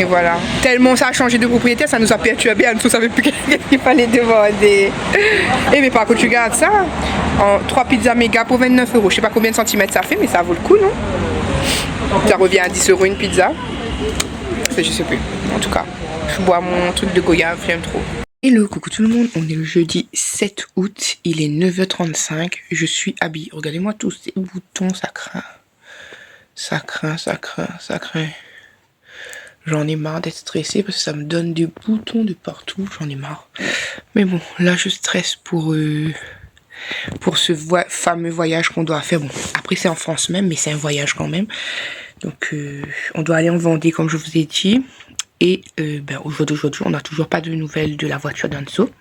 voilà. Tellement ça a changé de propriétaire, ça nous a perturbé. Anso savait plus qu'il fallait demander. Et mais par contre, tu regardes ça. En 3 pizzas méga pour 29 €. Je sais pas combien de centimètres ça fait, mais ça vaut le coup, non? Ça revient à 10 € une pizza. Je sais plus. En tout cas, je bois mon truc de goyave, j'aime trop. Hello, coucou tout le monde. On est le jeudi 7 août. Il est 9h35. Je suis habillée. Regardez-moi tous ces boutons, ça craint. Ça craint. J'en ai marre d'être stressée parce que ça me donne des boutons de partout. J'en ai marre. Mais bon, là je stresse pour ce fameux voyage qu'on doit faire. Bon, après c'est en France même, mais c'est un voyage quand même. Donc on doit aller en Vendée comme je vous ai dit. Et aujourd'hui, on n'a toujours pas de nouvelles de la voiture d'Anso.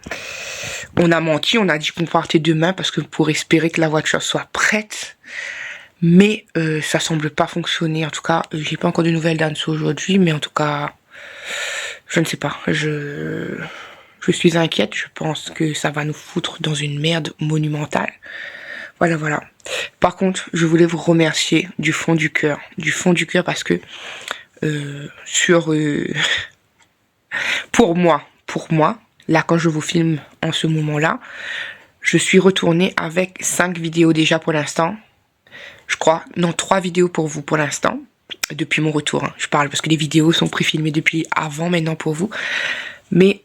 On a menti, on a dit qu'on partait demain parce que pour espérer que la voiture soit prête. Mais ça semble pas fonctionner. En tout cas, j'ai pas encore de nouvelles d'Anso aujourd'hui. Mais en tout cas, je ne sais pas. Je suis inquiète. Je pense que ça va nous foutre dans une merde monumentale. Voilà. Par contre, je voulais vous remercier du fond du cœur. Du fond du cœur parce que pour moi, là quand je vous filme en ce moment-là, je suis retournée avec 5 vidéos déjà pour l'instant. Je crois, non 3 vidéos pour vous pour l'instant, depuis mon retour. Hein. Je parle parce que les vidéos sont pré-filmées depuis avant maintenant pour vous. Mais,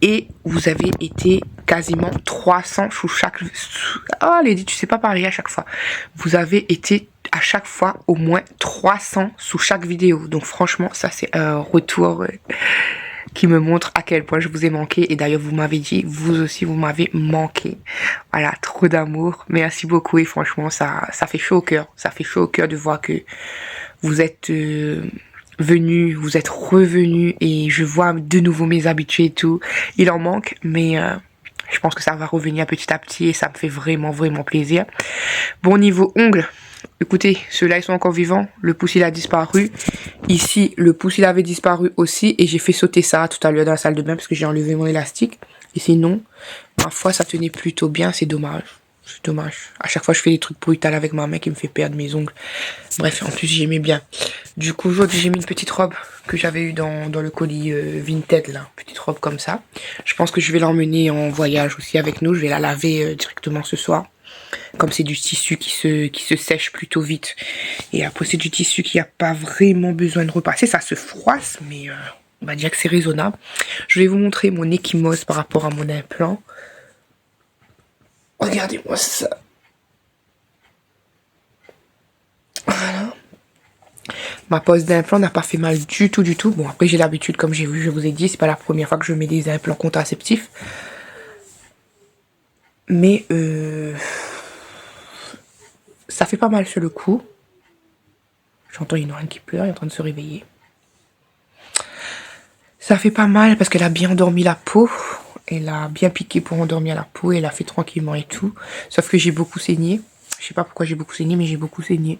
et vous avez été quasiment 300 sous chaque... Oh Lady, tu sais pas parler à chaque fois. Vous avez été à chaque fois au moins 300 sous chaque vidéo. Donc franchement, ça c'est un retour qui me montre à quel point je vous ai manqué. Et d'ailleurs, vous m'avez dit, vous aussi, vous m'avez manqué. Voilà, trop d'amour. Merci beaucoup. Et franchement, ça fait chaud au cœur. Ça fait chaud au cœur de voir que vous êtes... vous êtes revenus et je vois de nouveau mes habitués et tout. Il en manque, mais je pense que ça va revenir petit à petit et ça me fait vraiment plaisir. Bon, niveau ongles, écoutez, ceux-là ils sont encore vivants. Le pouce il a disparu. Ici, le pouce il avait disparu aussi et j'ai fait sauter ça tout à l'heure dans la salle de bain parce que j'ai enlevé mon élastique. Et sinon, ma foi, ça tenait plutôt bien, c'est dommage. C'est dommage. À chaque fois, je fais des trucs brutaux avec ma main qui me fait perdre mes ongles. Bref, en plus, j'aimais bien. Du coup, aujourd'hui, j'ai mis une petite robe que j'avais eu dans le colis Vinted, là. Petite robe comme ça. Je pense que je vais l'emmener en voyage aussi avec nous. Je vais la laver directement ce soir. Comme c'est du tissu qui se sèche plutôt vite. Et après, c'est du tissu qui n'a pas vraiment besoin de repasser. Ça se froisse, mais on va dire que c'est raisonnable. Je vais vous montrer mon échymose par rapport à mon implant. Regardez-moi ça. Voilà. Ma pose d'implant n'a pas fait mal du tout, du tout. Bon, après, j'ai l'habitude, comme je vous ai dit, c'est pas la première fois que je mets des implants contraceptifs. Mais ça fait pas mal sur le coup. J'entends Inoran qui pleure, elle est en train de se réveiller. Ça fait pas mal parce qu'elle a bien endormi la peau. Elle a bien piqué pour endormir la peau. Elle a fait tranquillement et tout. Sauf que j'ai beaucoup saigné. Je sais pas pourquoi j'ai beaucoup saigné, mais j'ai beaucoup saigné.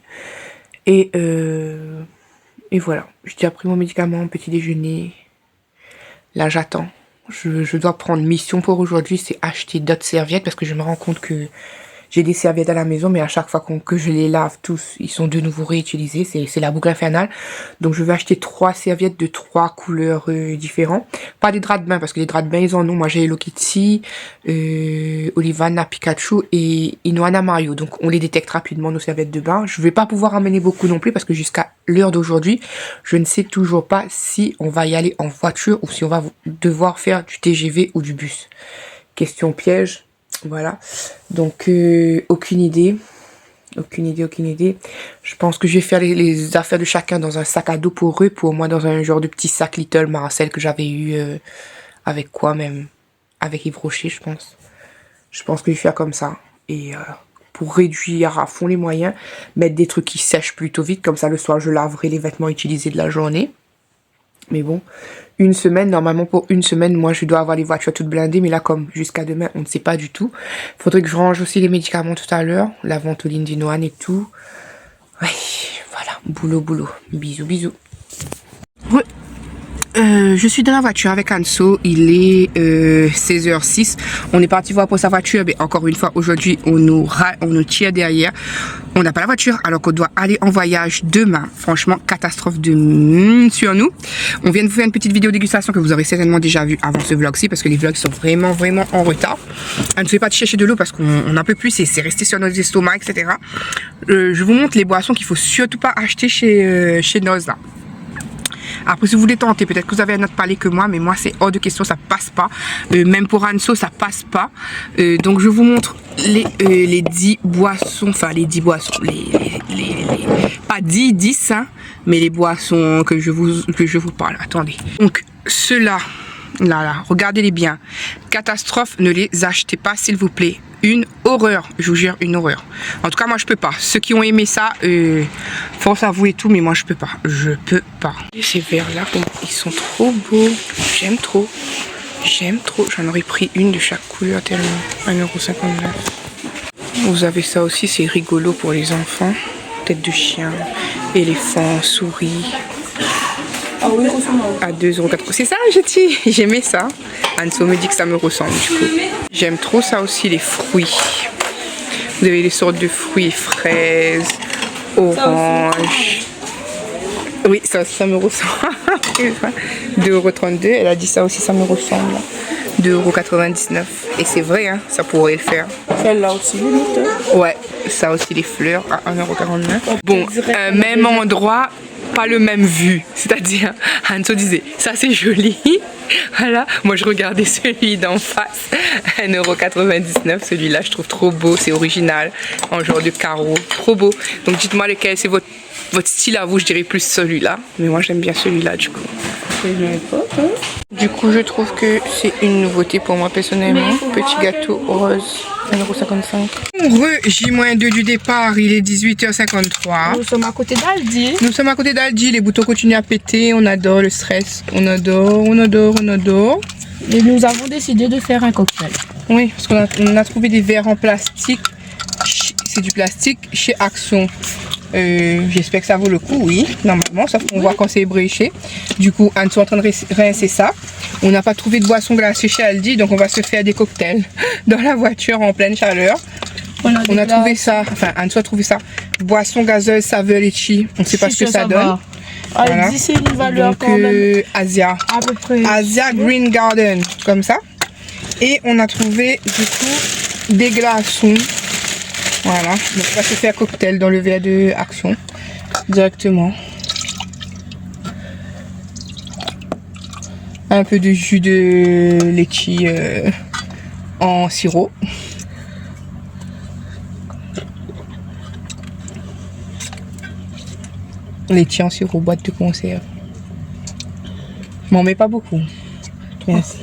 Et voilà. J'ai déjà pris mon médicament, petit déjeuner. Là, j'attends. Je dois prendre mission pour aujourd'hui, c'est acheter d'autres serviettes parce que je me rends compte que j'ai des serviettes à la maison, mais à chaque fois que je les lave tous, ils sont de nouveau réutilisés. C'est la boucle infernale. Donc je vais acheter 3 serviettes de 3 couleurs différentes. Pas des draps de bain parce que les draps de bain ils en ont. Moi j'ai Hello Kitty, Olivana, Pikachu et Inoana Mario. Donc on les détecte rapidement nos serviettes de bain. Je vais pas pouvoir amener beaucoup non plus parce que jusqu'à l'heure d'aujourd'hui, je ne sais toujours pas si on va y aller en voiture ou si on va devoir faire du TGV ou du bus. Question piège. Voilà, donc aucune idée. Je pense que je vais faire les affaires de chacun dans un sac à dos pour eux, pour moi dans un genre de petit sac Little Marcel que j'avais eu avec quoi même, avec Yves Rocher je pense. Je pense que je vais faire comme ça et pour réduire à fond les moyens, mettre des trucs qui sèchent plutôt vite, comme ça le soir je laverai les vêtements utilisés de la journée. Mais bon, une semaine, normalement pour une semaine, moi je dois avoir les voitures toutes blindées, mais là comme jusqu'à demain, on ne sait pas du tout. Faudrait que je range aussi les médicaments tout à l'heure, la ventoline d'Inoan et tout. Ouais, voilà, boulot. Bisous. Ouais. Je suis dans la voiture avec Anso, il est 16h06, on est parti voir pour sa voiture, mais encore une fois aujourd'hui on nous tire derrière, on n'a pas la voiture alors qu'on doit aller en voyage demain, franchement catastrophe sur nous. On vient de vous faire une petite vidéo dégustation que vous aurez certainement déjà vu avant ce vlog-ci parce que les vlogs sont vraiment en retard. Anso est parti chercher de l'eau parce qu'on n'en peut plus, c'est resté sur nos estomacs, etc. Je vous montre les boissons qu'il faut surtout pas acheter chez Noz là. Après, si vous voulez tenter, peut-être que vous avez un autre palais que moi, mais moi, c'est hors de question, ça passe pas. Même pour Anso, ça passe pas. Donc, je vous montre les 10 boissons, enfin, les 10 boissons, pas 10, hein, mais les boissons que je vous parle. Attendez. Donc, ceux-là, là, regardez-les bien. Catastrophe, ne les achetez pas, s'il vous plaît. Une horreur, je vous jure, une horreur. En tout cas, moi, je peux pas. Ceux qui ont aimé ça, force à vous et tout, mais moi, je peux pas. Et ces verres-là, ils sont trop beaux. J'aime trop. J'en aurais pris une de chaque couleur, tellement. 1,59 €. Vous avez ça aussi, c'est rigolo pour les enfants. Tête de chien, éléphant, souris. Ah oui, à 2,80 €. C'est ça, j'aimais ça. Anso me dit que ça me ressemble du coup. J'aime trop ça aussi, les fruits. Vous avez des sortes de fruits, fraises, oranges. Oui, ça aussi, ça me ressemble. 2,32 €. Elle a dit ça aussi, ça me ressemble. 2,99 €. Et c'est vrai, hein, ça pourrait le faire. Celle-là aussi, limite. Ouais, ça aussi, les fleurs à 1,49 €. Bon, même endroit. Pas le même vue, c'est-à-dire Anso disait ça c'est joli, voilà, moi je regardais celui d'en face, 1,99 €, celui-là je trouve trop beau, c'est original, en genre de carreau, trop beau. Donc dites-moi lequel c'est votre style à vous, je dirais plus celui-là, mais moi j'aime bien celui-là du coup. Du coup je trouve que c'est une nouveauté pour moi personnellement, petit gâteau rose, 1,55 €. J-2 du départ, il est 18h53. Nous sommes à côté d'Aldi. Les boutons continuent à péter, on adore le stress, on adore. Et nous avons décidé de faire un cocktail. Oui, parce qu'on a trouvé des verres en plastique, c'est du plastique chez Action. J'espère que ça vaut le coup, oui, normalement, sauf qu'on voit quand c'est ébréché. Du coup, Anne est en train de rincer ça. On n'a pas trouvé de boisson glacée chez Aldi, donc on va se faire des cocktails dans la voiture en pleine chaleur. On a trouvé ça, enfin Anso a trouvé ça. Boisson gazeuse saveur litchi. On ne sait pas ce que ça donne. Allez, Voilà. dis c'est une valeur Donc quand même. Asia. À peu près. Asia Green Garden, comme ça. Et on a trouvé du coup des glaçons. Voilà. Donc on va se faire cocktail dans le verre de Action directement. Un peu de jus de litchi en sirop. Litchi en sirop, boîte de conserve. M'en mets pas beaucoup. Merci.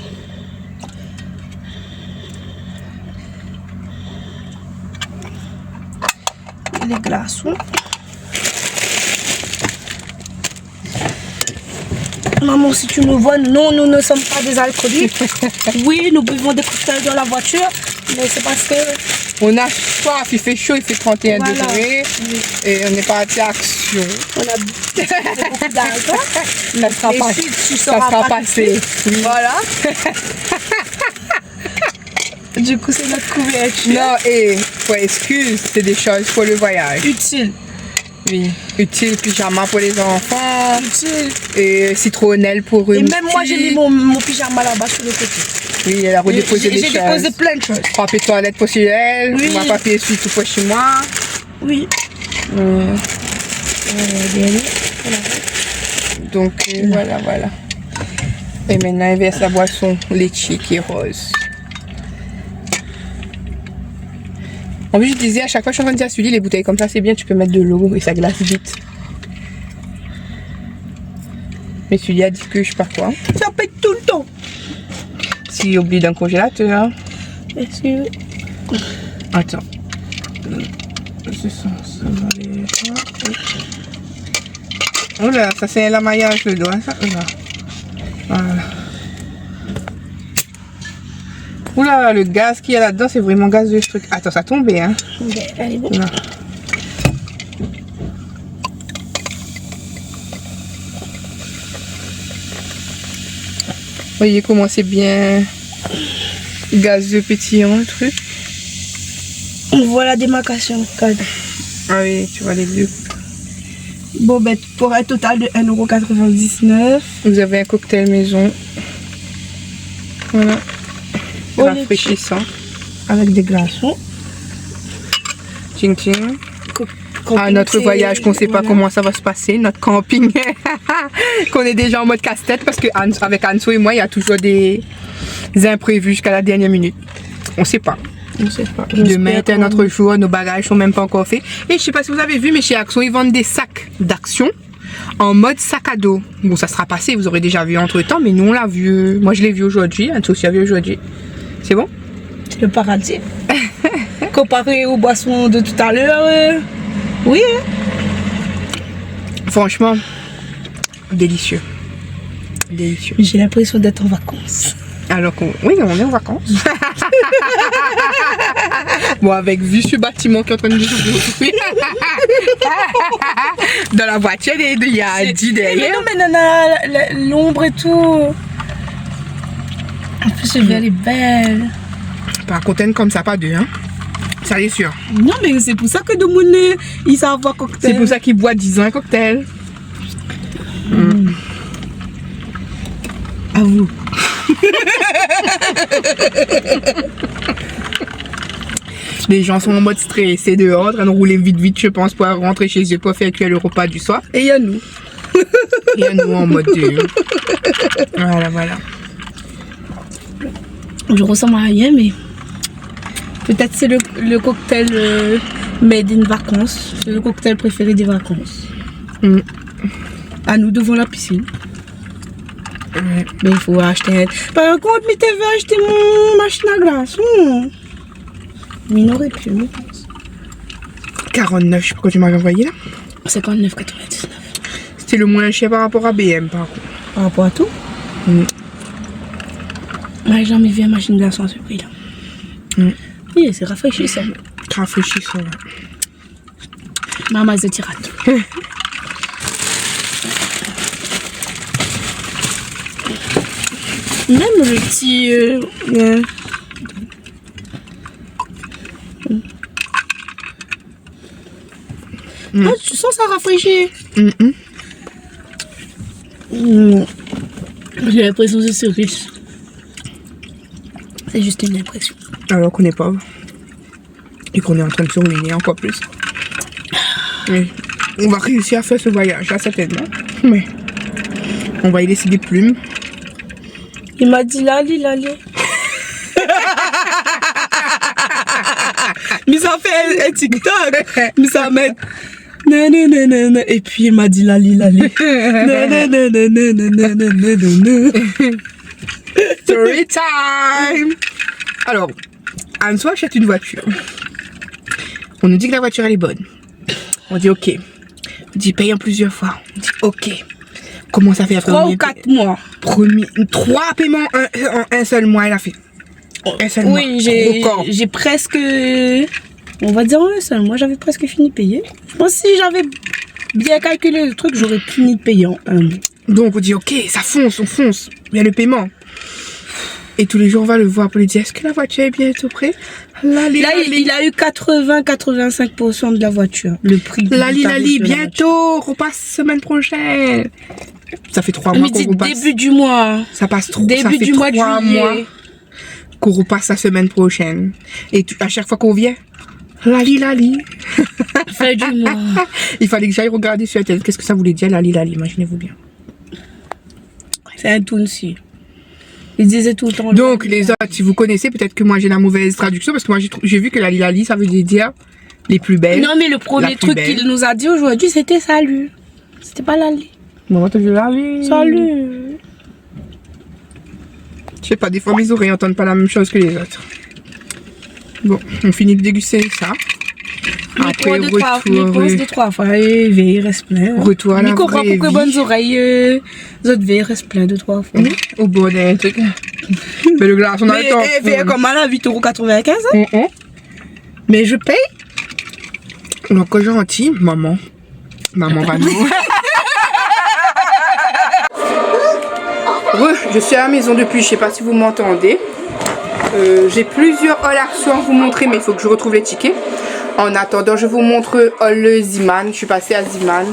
Les glaçons. Maman, si tu nous vois, non, nous ne sommes pas des alcooliques. Oui, nous buvons des cocktails dans la voiture, mais c'est parce que... On a soif, il fait chaud, il fait 31 Voilà. degrés. Oui. Et on est parti à Action. On a beaucoup d'alcool. Ça sera, Et pas, si tu ça sauras sera pas passé. Oui. Voilà. Du coup, c'est notre couverture. Non, et pour excuse, c'est des choses pour le voyage. Utile. Oui. Utile, pyjama pour les enfants. Utile. Et citronnelle pour eux. Et même moi, j'ai mis mon pyjama là-bas sur le côté. Oui, elle a redéposé des J'ai choses. déposé plein de choses. Papier toilette pour chez elle. Oui. Moi, papier essuie tout pour chez moi. Oui. Donc, voilà. Et maintenant, il verse la boisson litchi qui est rose. En plus, je disais, à chaque fois, je suis en train de dire à Sully, les bouteilles comme ça, c'est bien, tu peux mettre de l'eau et ça glace vite. Mais Sully a dit que je sais pas quoi. Ça pète tout le temps. S'il oublie d'un congélateur. Est-ce que... Attends. Ce sens, ça va aller là. Oh là, ça c'est l'amaillage le doigt, ça. Là. Voilà. Oula, le gaz qu'il y a là-dedans, c'est vraiment gaz de ce truc. Attends, ça tombait, hein. Elle est bonne. Là. Voyez comment c'est bien gazeux pétillant le truc. On voit la démarcation. Regarde. Ah oui, tu vois les deux. Bon, ben, pour un total de 1,99 €. Vous avez un cocktail maison. Voilà. Oh, Rafraîchissant. Avec des glaçons. Ching ching. À notre voyage qu'on ne sait pas comment ça va se passer, notre camping, qu'on est déjà en mode casse-tête parce qu'avec Anso et moi, il y a toujours des imprévus jusqu'à la dernière minute. On ne sait pas. On sait pas. Demain est un autre jour, nos bagages sont même pas encore faits. Et je sais pas si vous avez vu, mais chez Action, ils vendent des sacs d'Action en mode sac à dos. Bon, ça sera passé, vous aurez déjà vu entre temps, mais nous on l'a vu. Moi je l'ai vu aujourd'hui, Anso aussi a vu aujourd'hui. C'est bon? C'est le paradis. Comparé aux boissons de tout à l'heure, oui. Hein? Franchement, délicieux. Délicieux. J'ai l'impression d'être en vacances. Alors qu'on oui, on est en vacances. Bon, avec vu ce bâtiment qui est en train de s'ouvrir. Dans la voiture, il y a 10 Mais derrière. non, mais nana, l'ombre et tout. En plus, cette elle est belle. Par contre, comme ça, pas deux, hein. Ça c'est sûr. Non, mais c'est pour ça que de mon nez, ils savent voir cocktail. C'est pour ça qu'il boit 10 ans un cocktail. À vous. Les gens sont en mode stressé dehors, en train de rouler vite, je pense, pour rentrer chez eux pour faire cuire le repas du soir. Et il y a nous. Et à nous en mode Voilà. Je ressemble à rien, mais peut-être c'est le cocktail made in vacances. C'est le cocktail préféré des vacances. À nous devant la piscine. Ouais. Mais il faut acheter. Par contre, mais tu veux acheter mon machine à glaçons. Mais il aurait pu, je pense. 49, je sais pas quoi tu m'avais envoyé là. 59,99. C'était le moins cher par rapport à BM par contre. Par rapport à tout. Moi, j'ai jamais vu une machine de glaçons à ce prix-là. Oui, c'est rafraîchissant. Rafraîchissant. Maman, je tire à tout. Même le petit... Ah, tu sens ça rafraîchit. J'ai l'impression que c'est riche. C'est juste une impression. Alors qu'on est pauvre. Et qu'on est en train de se ruiner encore plus. Mais on va réussir à faire ce voyage là certainement. Mais on va y laisser des plumes. Il m'a dit Lali. Mais ça fait un TikTok. Mais ça met. Nanana. Et puis il m'a dit Lali. Story time. Alors, Anso achète une voiture. On nous dit que la voiture elle est bonne. On dit ok. On dit paye en plusieurs fois. On dit ok. Comment ça fait après 3 ou 4 mois. 3 paiements en un seul mois elle a fait. Un seul mois. Oui, Record. j'ai presque. On va dire un seul mois, j'avais presque fini de payer. Je pense que si j'avais bien calculé le truc, j'aurais fini de payer en un mois. Donc on dit ok, ça fonce, on fonce. Il y a le paiement. Et tous les jours on va le voir pour lui dire est-ce que la voiture est bientôt prête? Là, il a eu 80-85% de la voiture. Le prix. Lali, bientôt, repasse semaine prochaine. Ça fait 3 mois qu'on repasse. Début du mois. Ça passe trop. Début ça fait du mois de 3 juillet. mois qu'on repasse la semaine prochaine. Et à chaque fois qu'on vient, Lali. Fin du mois. Il fallait que j'aille regarder sur Internet. Qu'est-ce que ça voulait dire, Lali, imaginez-vous bien. C'est un Tounsi. Il disait tout le temps. Donc, les autres, si vous connaissez, peut-être que moi j'ai la mauvaise traduction parce que moi j'ai vu que Lali, ça veut dire les plus belles. Non, mais le premier truc qu'il nous a dit aujourd'hui, c'était salut. C'était pas Lali. Maman, t'as vu Lali? Salut. Je sais pas, des fois mes oreilles n'entendent pas la même chose que les autres. Bon, on finit de déguster ça. Après, de 3 fois, il reste plein. Retour à la vraie vie. Pourquoi bonnes oreilles, les autres veillent reste plein de 3 fois. Au bord d'un truc. Mais le glaçon dans le temps. Mais elle comme à la 8,95 €. Mais je paye. Donc, gentil, maman. Maman va nous. Je suis à la maison depuis, je sais pas si vous m'entendez. J'ai plusieurs haul actions à vous montrer, mais il faut que je retrouve les tickets. En attendant, je vous montre le Ziman. Je suis passée à Ziman.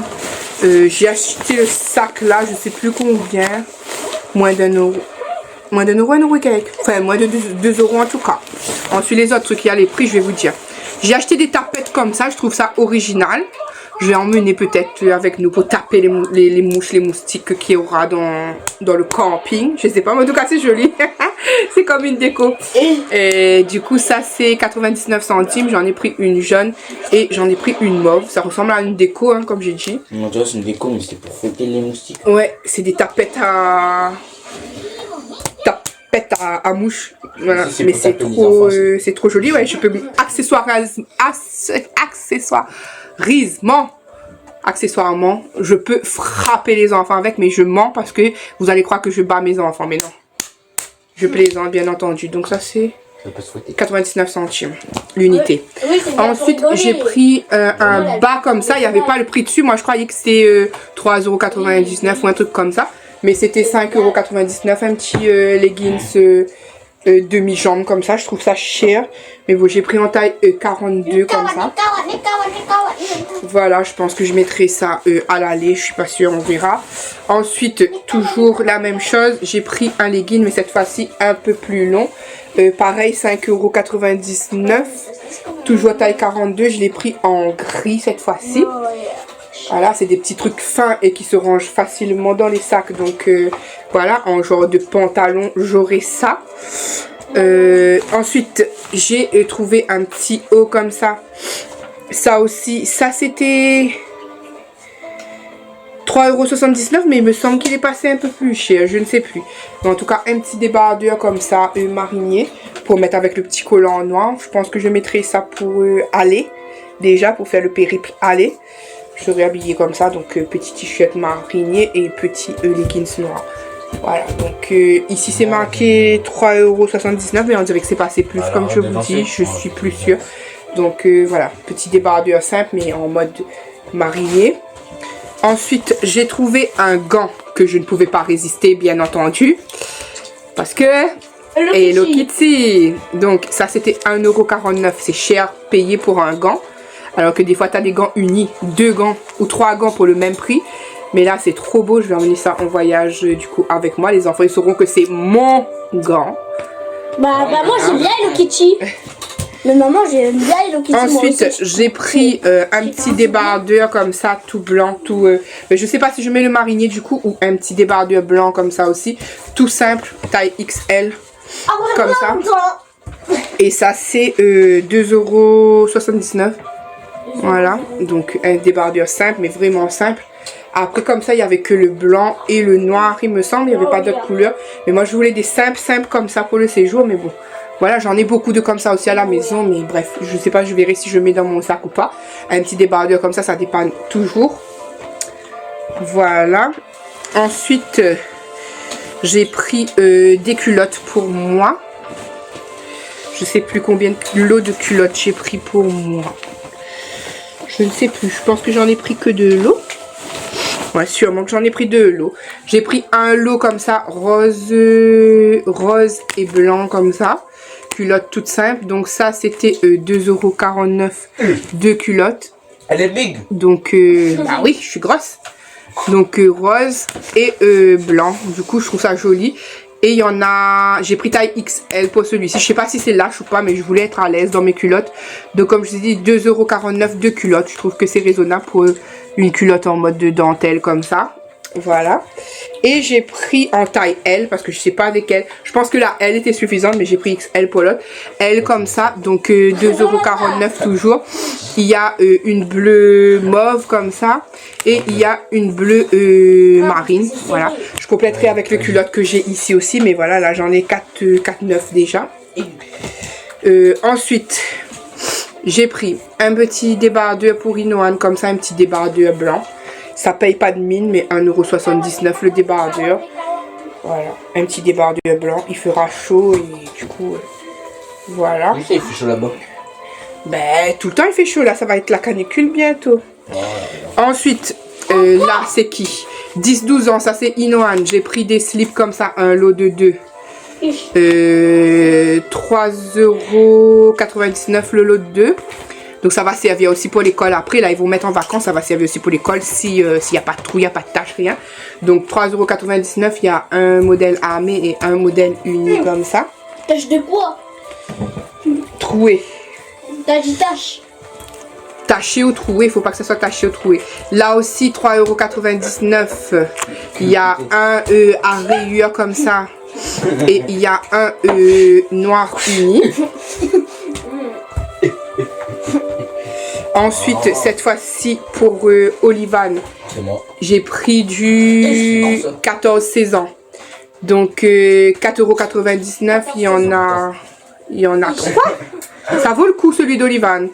J'ai acheté le sac là, je sais plus combien. Moins d'1 €. Moins d'1 €, 1 € et quelques. Enfin, moins de 2 € en tout cas. Ensuite, les autres trucs, il y a les prix, je vais vous dire. J'ai acheté des tapettes comme ça, je trouve ça original. Je vais emmener peut-être avec nous pour taper les mouches, les moustiques qu'il y aura dans le camping. Je sais pas, mais en tout cas c'est joli. C'est comme une déco. Et du coup ça c'est 99 centimes. J'en ai pris une jaune et j'en ai pris une mauve. Ça ressemble à une déco hein, comme j'ai dit. Non, tu vois c'est une déco mais c'est pour fêter les moustiques. Ouais, c'est des tapettes à mouches. Voilà. Mais c'est trop joli. Ouais, je peux accessoirement, je peux frapper les enfants avec, mais je mens parce que vous allez croire que je bats mes enfants, mais non. Je plaisante, bien entendu. Donc ça, c'est 99 centimes l'unité. Ensuite, j'ai pris un bas comme ça. Il n'y avait pas le prix dessus. Moi, je croyais que c'était 3,99 € ou un truc comme ça. Mais c'était 5,99 €. Un petit leggings demi-jambe comme ça. Je trouve ça cher. Mais bon, j'ai pris en taille 42 comme ça. Voilà, je pense que je mettrai ça à l'aller. Je suis pas sûre, on verra. Ensuite, toujours la même chose. J'ai pris un legging, mais cette fois-ci un peu plus long. Pareil, 5,99 €. Toujours taille 42. Je l'ai pris en gris cette fois-ci. Voilà, c'est des petits trucs fins et qui se rangent facilement dans les sacs. Donc voilà, en genre de pantalon, j'aurai ça. Ensuite, j'ai trouvé un petit haut comme ça. Ça aussi, ça c'était 3,79 €, mais il me semble qu'il est passé un peu plus cher, je ne sais plus. Mais en tout cas, un petit débardeur comme ça, marinier, pour mettre avec le petit collant noir. Je pense que je mettrai ça pour aller, déjà, pour faire le périple aller. Je serai habillée comme ça, donc petit t-shirt marinier et petit leggings noir. Voilà, donc ici c'est marqué 3,79 €, mais on dirait que c'est passé plus, comme je vous dis, je suis plus sûre. Donc voilà, petit débardeur simple, mais en mode marinier. Ensuite, j'ai trouvé un gant que je ne pouvais pas résister, bien entendu. Parce que... Hello Kitty. Donc ça c'était 1,49 €, c'est cher payé pour un gant. Alors que des fois, tu as des gants unis, 2 gants ou 3 gants pour le même prix. Mais là, c'est trop beau. Je vais emmener ça en voyage du coup avec moi. Les enfants, ils sauront que c'est mon gant. Bah moi, j'aime bien Hello Kitty. Mais maman, j'aime bien Hello Kitty. Ensuite, j'ai pris un petit débardeur comme ça, tout blanc, tout... je sais pas si je mets le marinier du coup ou un petit débardeur blanc comme ça aussi. Tout simple, taille XL, comme ça. Et ça, c'est 2,79 €. Voilà, donc un débardeur simple, mais vraiment simple. Après, comme ça, il n'y avait que le blanc et le noir, il me semble. Il n'y avait pas d'autres couleurs. Mais moi, je voulais des simples comme ça pour le séjour. Mais bon, voilà, j'en ai beaucoup de comme ça aussi à la maison. Mais bref, je sais pas, je verrai si je mets dans mon sac ou pas. Un petit débardeur comme ça dépanne toujours. Voilà. Ensuite, j'ai pris des culottes pour moi. Je sais plus combien de lots de culottes j'ai pris pour moi. Je ne sais plus. Je pense que j'en ai pris que 2 lots. Ouais, sûrement que j'en ai pris 2 lots. J'ai pris un lot comme ça, rose et blanc comme ça. Culotte toute simple. Donc ça, c'était 2,49 € de culottes. Elle est big. Donc, bah oui, je suis grosse. Donc, rose et blanc. Du coup, je trouve ça joli. Et il y en a, j'ai pris taille XL pour celui-ci. Je sais pas si c'est lâche ou pas, mais je voulais être à l'aise dans mes culottes. Donc comme je vous ai dit, 2,49 € de culottes. Je trouve que c'est raisonnable pour une culotte en mode de dentelle comme ça. Voilà. Et j'ai pris en taille L parce que je sais pas avec elle. Je pense que la L était suffisante, mais j'ai pris XL pour l'autre. L comme ça, donc 2,49 € toujours. Il y a une bleue mauve comme ça. Et il y a une bleue marine. Voilà. Je compléterai avec le culotte que j'ai ici aussi. Mais voilà, là j'en ai 4,9 déjà. Ensuite, j'ai pris un petit débardeur pour Inoan. Comme ça, un petit débardeur blanc. Ça paye pas de mine, mais 1,79 € le débardeur. Voilà, un petit débardeur blanc. Il fera chaud et du coup, voilà. Oui, il fait chaud là-bas. Ben, tout le temps il fait chaud là. Ça va être la canicule bientôt. Ensuite, là, c'est qui? 10-12 ans, ça c'est Inoan. J'ai pris des slips comme ça, un lot de 2. 3,99 € le lot de 2. Donc ça va servir aussi pour l'école après. Là, ils vont mettre en vacances. Ça va servir aussi pour l'école s'il n'y a pas de trou, il n'y a pas de tache, rien. Donc 3,99 €. Il y a un modèle armé et un modèle uni comme ça. Tache de quoi? Troué. T'as dit tache. Taché ou troué, il faut pas que ça soit taché ou troué. Là aussi, 3,99 €. Il y a un à rayures comme ça. Et il y a un noir uni. Ensuite, cette fois-ci, pour Olivan, j'ai pris du 14-16 ans. Donc, 4,99 €. Il y en a 3. Ça vaut le coup, celui d'Olivan.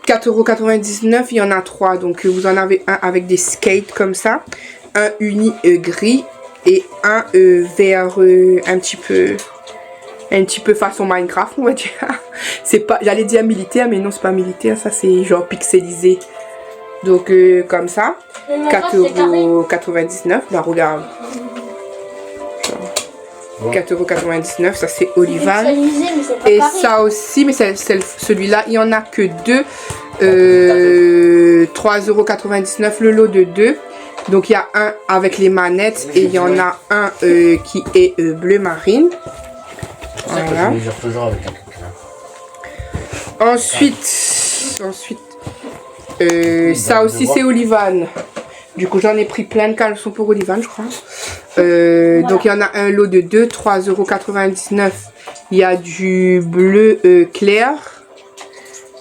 4,99 €, il y en a 3. Donc, vous en avez un avec des skates comme ça. Un uni gris. Et un vert un petit peu façon Minecraft, on va dire. C'est pas, j'allais dire militaire, mais non, c'est pas militaire. Ça, c'est genre pixelisé. Donc, comme ça. 4,99 €. Bah, regarde. 4,99 €, ça c'est Olivan. Et ça aussi, mais celui-là, il y en a que 2. 3,99 € le lot de 2. Donc il y a un avec les manettes et il y en a un qui est bleu marine. Voilà. Ensuite, ça aussi c'est Olivan. Du coup j'en ai pris plein de caleçons pour Olivan, je crois. Donc il y en a un lot de 2, 3,99 €. Il y a du bleu clair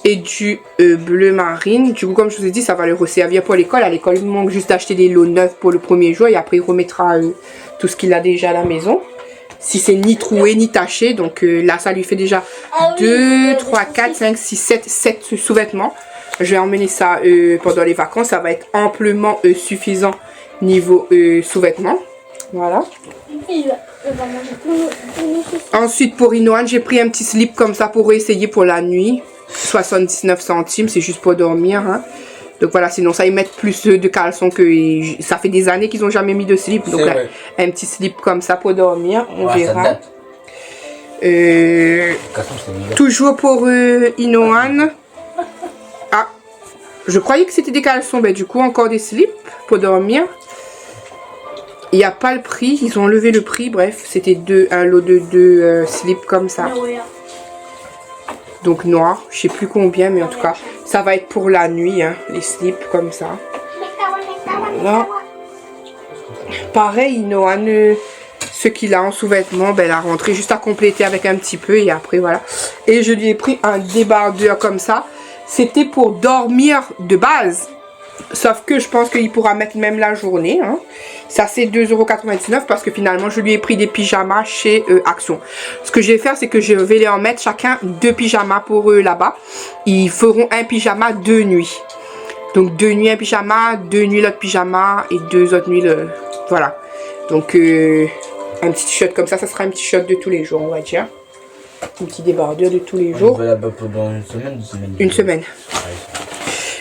et du bleu marine. Du coup, comme je vous ai dit, ça va le resservir pour l'école. À l'école, il manque juste d'acheter des lots neufs pour le premier jour et après il remettra tout ce qu'il a déjà à la maison. Si c'est ni troué ni taché, donc là ça lui fait déjà 2, 3, 4, 5, 6, 7 sous-vêtements. Je vais emmener ça pendant les vacances. Ça va être amplement suffisant niveau sous-vêtements. Voilà. Ensuite pour Inoan, j'ai pris un petit slip comme ça pour essayer pour la nuit. 79 centimes, c'est juste pour dormir. Hein. Donc voilà, sinon ça ils mettent plus de caleçons que ça fait des années qu'ils n'ont jamais mis de slip. Donc là, un petit slip comme ça pour dormir, on verra. Toujours pour Inoan. Ah, Je croyais que c'était des caleçons. Ben, du coup, encore des slips pour dormir. Il n'y a pas le prix. Ils ont enlevé le prix. Bref, c'était un lot de 2 slips comme ça. Donc noir. Je sais plus combien, mais en tout cas, ça va être pour la nuit. Hein, les slips comme ça. Voilà. Pareil, Noan, ce qu'il a en sous-vêtements, ben, elle a rentré juste à compléter avec un petit peu. Et après, voilà. Et je lui ai pris un débardeur comme ça. C'était pour dormir de base. Sauf que je pense qu'il pourra mettre même la journée. Hein. Ça, c'est 2,99 € parce que finalement, je lui ai pris des pyjamas chez Action. Ce que je vais faire, c'est que je vais leur mettre chacun 2 pyjamas pour eux là-bas. Ils feront un pyjama 2 nuits. Donc, 2 nuits un pyjama, 2 nuits l'autre pyjama et 2 autres nuits le... Voilà. Donc, un petit t-shirt comme ça, ça sera un petit t-shirt de tous les jours, on va dire. Un petit débardeur de tous les jours. Là-bas pendant une semaine, 2 semaines. Une semaine.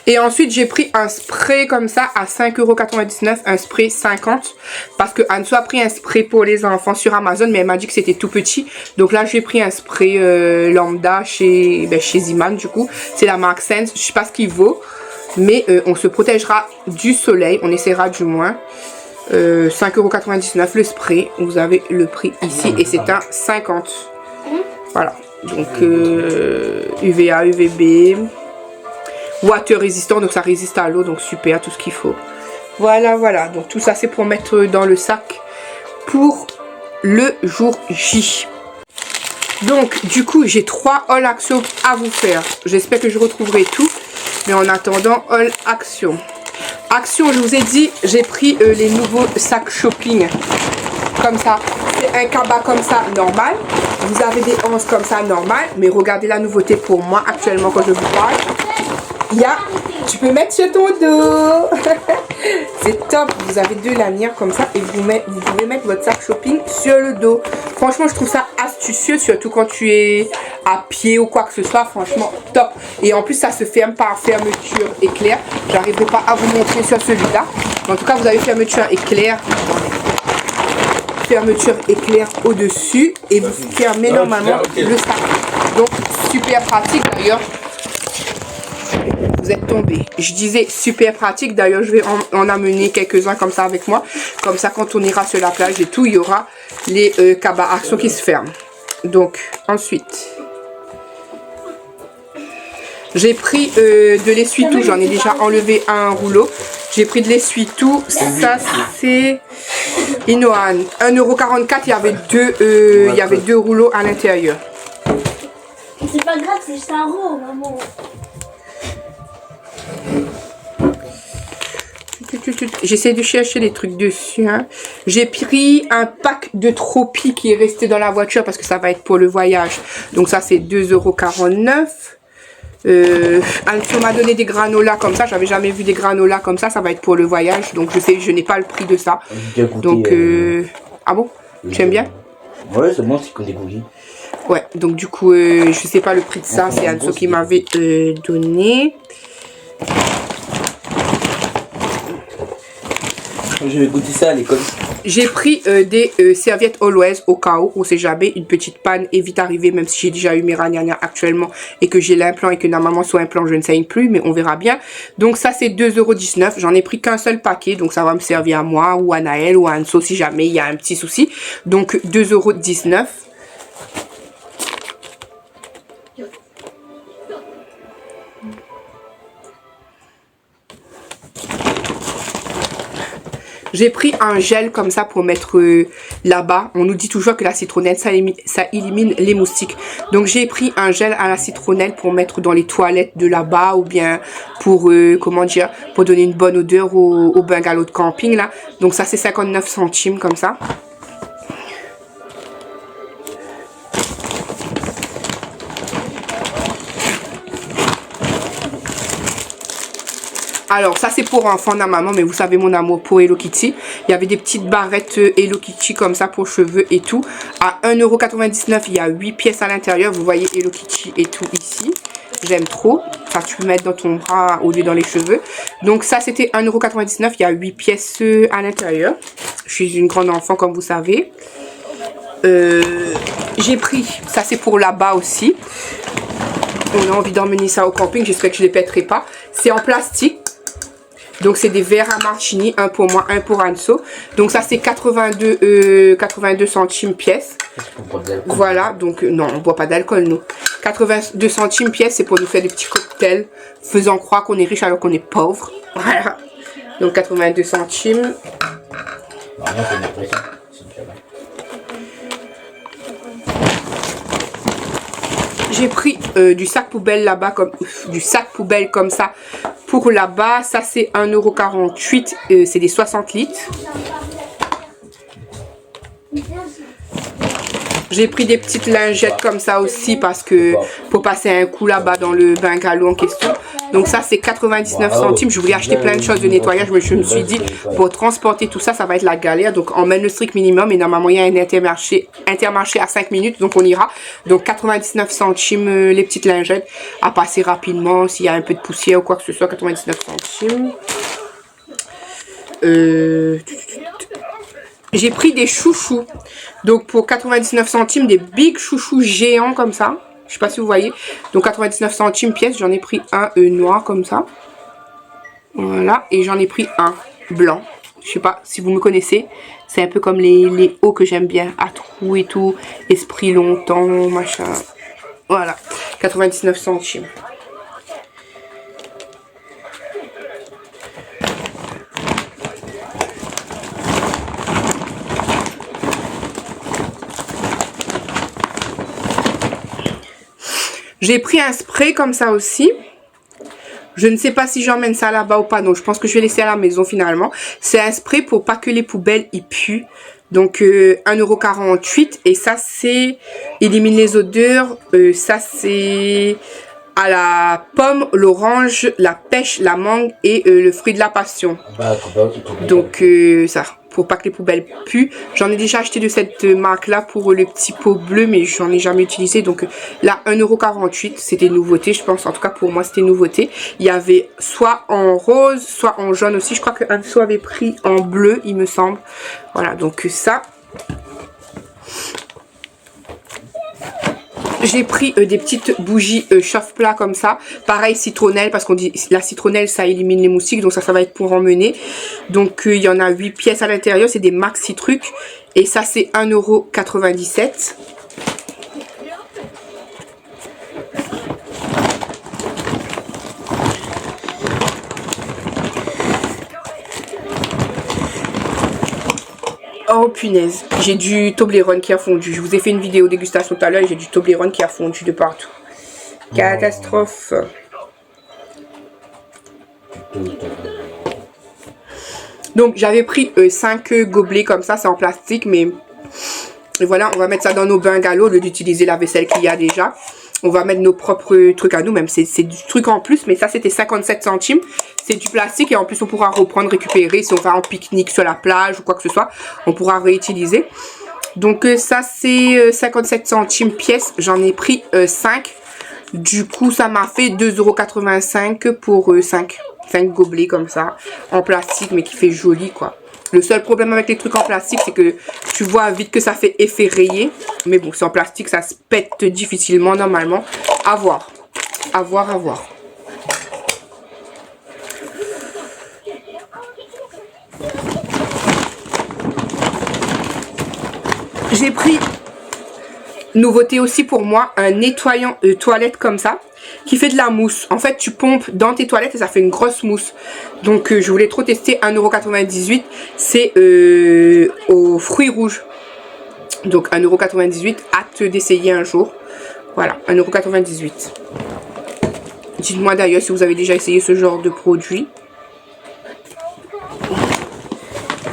Et ensuite, j'ai pris un spray comme ça à 5,99 €, un spray 50. Parce que Anso a pris un spray pour les enfants sur Amazon, mais elle m'a dit que c'était tout petit. Donc là, j'ai pris un spray lambda chez Ziman, du coup. C'est la marque Sense. Je sais pas ce qu'il vaut, mais on se protégera du soleil. On essaiera du moins. 5,99 € le spray. Vous avez le prix ici et c'est un 50. Voilà. Donc UVA, UVB. Water résistant, donc ça résiste à l'eau, donc super, tout ce qu'il faut. Voilà, voilà. Donc tout ça, c'est pour mettre dans le sac pour le jour J. Donc, du coup, j'ai 3 All Action à vous faire. J'espère que je retrouverai tout. Mais en attendant, All Action. Action, je vous ai dit, j'ai pris les nouveaux sacs shopping. Comme ça. C'est un cabas comme ça, normal. Vous avez des anses comme ça, normal. Mais regardez la nouveauté pour moi, actuellement, quand je vous parle. Il y a, tu peux mettre sur ton dos. C'est top. Vous avez 2 lanières comme ça et vous pouvez mettre votre sac shopping sur le dos. Franchement, je trouve ça astucieux, surtout quand tu es à pied ou quoi que ce soit. Franchement, top. Et en plus, ça se ferme par fermeture éclair. J'arriverai pas à vous montrer sur celui-là. En tout cas, vous avez fermeture éclair. Fermeture éclair au-dessus et vous fermez normalement le sac. Donc, super pratique d'ailleurs. Vous êtes tombé. Je disais super pratique. D'ailleurs, je vais en amener quelques-uns comme ça avec moi. Comme ça, quand on ira sur la plage et tout, il y aura les cabas Action qui se ferment. Donc, ensuite, j'ai pris de l'essuie-tout. J'en ai déjà enlevé un rouleau. J'ai pris de l'essuie-tout. Ça, c'est Inoan. 1,44 €. Il y avait 2 rouleaux à l'intérieur. C'est pas grave, c'est juste un roux, maman. J'essaie de chercher les trucs dessus. Hein. J'ai pris un pack de Tropi qui est resté dans la voiture parce que ça va être pour le voyage. Donc ça, c'est 2,49 €. Anso m'a donné des granolas comme ça. J'avais jamais vu des granolas comme ça. Ça va être pour le voyage. Donc je n'ai pas le prix de ça. Donc, ah bon? Tu aimes bien? Ouais, c'est bon, c'est comme des cookies. Ouais, donc du coup, je sais pas le prix de ça. C'est Anso qui m'avait donné. Je vais goûter ça à l'école. J'ai pris des serviettes Always au cas où, on sait jamais, une petite panne est vite arrivée, même si j'ai déjà eu mes ragnagnas actuellement et que j'ai l'implant et que normalement sur implant je ne saigne plus, mais on verra bien. Donc ça c'est 2,19 €, j'en ai pris qu'un seul paquet, donc ça va me servir à moi ou à Naël ou à Anso si jamais il y a un petit souci. Donc 2,19 €. J'ai pris un gel comme ça pour mettre là-bas. On nous dit toujours que la citronnelle, ça élimine les moustiques. Donc j'ai pris un gel à la citronnelle pour mettre dans les toilettes de là-bas. Ou bien pour, comment dire, pour donner une bonne odeur au bungalow de camping là. Donc ça c'est 59 centimes comme ça. Alors, ça, c'est pour enfants de maman, mais vous savez mon amour pour Hello Kitty. Il y avait des petites barrettes Hello Kitty comme ça pour cheveux et tout. À 1,99 €, il y a 8 pièces à l'intérieur. Vous voyez Hello Kitty et tout ici. J'aime trop. Ça, tu peux mettre dans ton bras au lieu dans les cheveux. Donc, ça, c'était 1,99 €. Il y a 8 pièces à l'intérieur. Je suis une grande enfant, comme vous savez. J'ai pris, ça, c'est pour là-bas aussi. on a envie d'emmener ça au camping. J'espère que je ne les pèterai pas. C'est en plastique. Donc c'est des verres à martini, un pour moi, un pour Anso. Donc ça c'est 82 centimes pièce. Voilà, donc non, on ne boit pas d'alcool nous. 82 centimes pièce, c'est pour nous faire des petits cocktails, faisant croire qu'on est riche alors qu'on est pauvre. Voilà. Donc 82 centimes. J'ai pris du sac poubelle là-bas, du sac poubelle comme ça pour là-bas. Ça c'est 1,48 €, c'est des 60 litres. J'ai pris des petites lingettes comme ça aussi parce que pour passer un coup là-bas dans le bungalow en question. Donc ça c'est 99 centimes. Je voulais acheter plein de choses de nettoyage, mais je me suis dit pour transporter tout ça, ça va être la galère. Donc on mène le strict minimum et normalement il y a un intermarché à 5 minutes, donc on ira. Donc 99 centimes les petites lingettes à passer rapidement s'il y a un peu de poussière ou quoi que ce soit. 99 centimes. J'ai pris des chouchous. Donc pour 99 centimes, des big chouchous géants comme ça. Je sais pas si vous voyez. Donc 99 centimes pièce, j'en ai pris un noir comme ça. Voilà. Et j'en ai pris un blanc. Je sais pas si vous me connaissez. C'est un peu comme les hauts que j'aime bien. À trous et tout. Esprit longtemps, machin. Voilà. 99 centimes. J'ai pris un spray comme ça aussi. Je ne sais pas si j'emmène ça là-bas ou pas. Donc je pense que je vais laisser à la maison finalement. C'est un spray pour pas que les poubelles y puent. Donc 1,48 €. Et ça c'est élimine les odeurs. Ça c'est à la pomme, l'orange, la pêche, la mangue et le fruit de la passion. Donc ça, pour pas que les poubelles puent. J'en ai déjà acheté de cette marque là pour le petit pot bleu, mais j'en ai jamais utilisé. Donc là 1,48 €, c'était nouveauté je pense. En tout cas pour moi c'était nouveauté. Il y avait soit en rose, soit en jaune aussi. Je crois que Anso avait pris en bleu il me semble. Voilà, donc ça. J'ai pris des petites bougies chauffe-plat comme ça. Pareil citronnelle, parce qu'on dit la citronnelle ça élimine les moustiques. Donc ça va être pour emmener. Donc il y en a 8 pièces à l'intérieur. C'est des maxi trucs. Et ça c'est 1,97 €. Oh punaise, j'ai du Toblerone qui a fondu. Je vous ai fait une vidéo dégustation tout à l'heure et j'ai du Toblerone qui a fondu de partout. Catastrophe. Donc j'avais pris 5 gobelets comme ça, c'est en plastique, mais voilà, on va mettre ça dans nos bungalows au lieu d'utiliser la vaisselle qu'il y a déjà. On va mettre nos propres trucs à nous, même c'est du truc en plus, mais ça c'était 57 centimes. C'est du plastique et en plus on pourra reprendre, récupérer si on va en pique-nique sur la plage ou quoi que ce soit. On pourra réutiliser. Donc ça c'est 57 centimes pièce, j'en ai pris 5. Du coup ça m'a fait 2,85 € pour 5 gobelets comme ça, en plastique mais qui fait joli quoi. Le seul problème avec les trucs en plastique, c'est que tu vois vite que ça fait effet rayé. Mais bon, c'est en plastique, ça se pète difficilement normalement. À voir. À voir, à voir. J'ai pris, nouveauté aussi pour moi, un nettoyant toilette comme ça, qui fait de la mousse. En fait, tu pompes dans tes toilettes et ça fait une grosse mousse. Donc, je voulais trop tester. 1,98 €. C'est aux fruits rouges. Donc, 1,98 €. Hâte d'essayer un jour. Voilà, 1,98 €. Dites-moi d'ailleurs si vous avez déjà essayé ce genre de produit.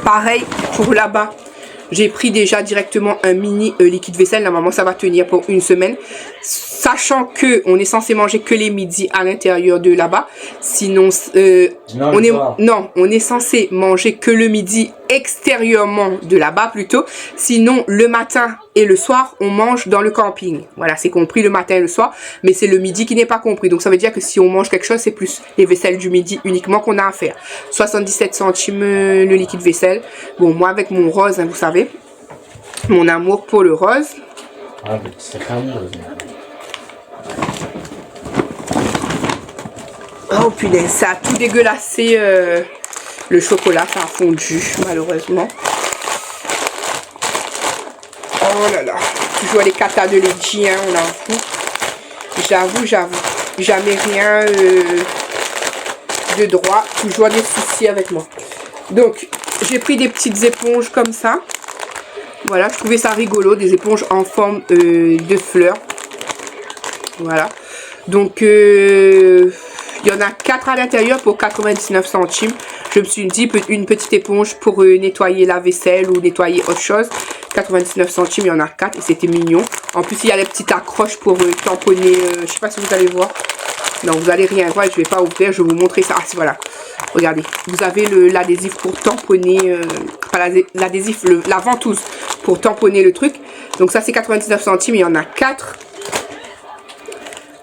Pareil pour là-bas. J'ai pris déjà directement un mini liquide vaisselle. Normalement, ça va tenir pour une semaine. Sachant que on est censé manger que les midis à l'intérieur de là-bas. Sinon, on est censé manger que le midi extérieurement de là-bas plutôt. Sinon, le matin et le soir, on mange dans le camping. Voilà, c'est compris le matin et le soir. Mais c'est le midi qui n'est pas compris. Donc, ça veut dire que si on mange quelque chose, c'est plus les vaisselles du midi uniquement qu'on a à faire. 77 centimes le liquide vaisselle. Bon, moi, avec mon rose, hein, vous savez, mon amour pour le rose. Oh punaise, ça a tout dégueulassé. Le chocolat, ça a fondu, malheureusement. Oh là là. Toujours les katas de Lady, hein, on en fout. J'avoue. Jamais rien de droit. Toujours des soucis avec moi. Donc, j'ai pris des petites éponges comme ça. Voilà, je trouvais ça rigolo. Des éponges en forme de fleurs. Voilà. Donc, il y en a 4 à l'intérieur pour 99 centimes. Je me suis dit, une petite éponge pour nettoyer la vaisselle ou nettoyer autre chose. 99 centimes, il y en a 4 et c'était mignon. En plus, il y a les petites accroches pour tamponner. Je sais pas si vous allez voir. Non, vous allez rien voir. Je vais pas ouvrir. Je vais vous montrer ça. Ah, voilà. Regardez. Vous avez l'adhésif pour tamponner. Enfin, l'adhésif, la ventouse pour tamponner le truc. Donc, ça, c'est 99 centimes. Il y en a 4.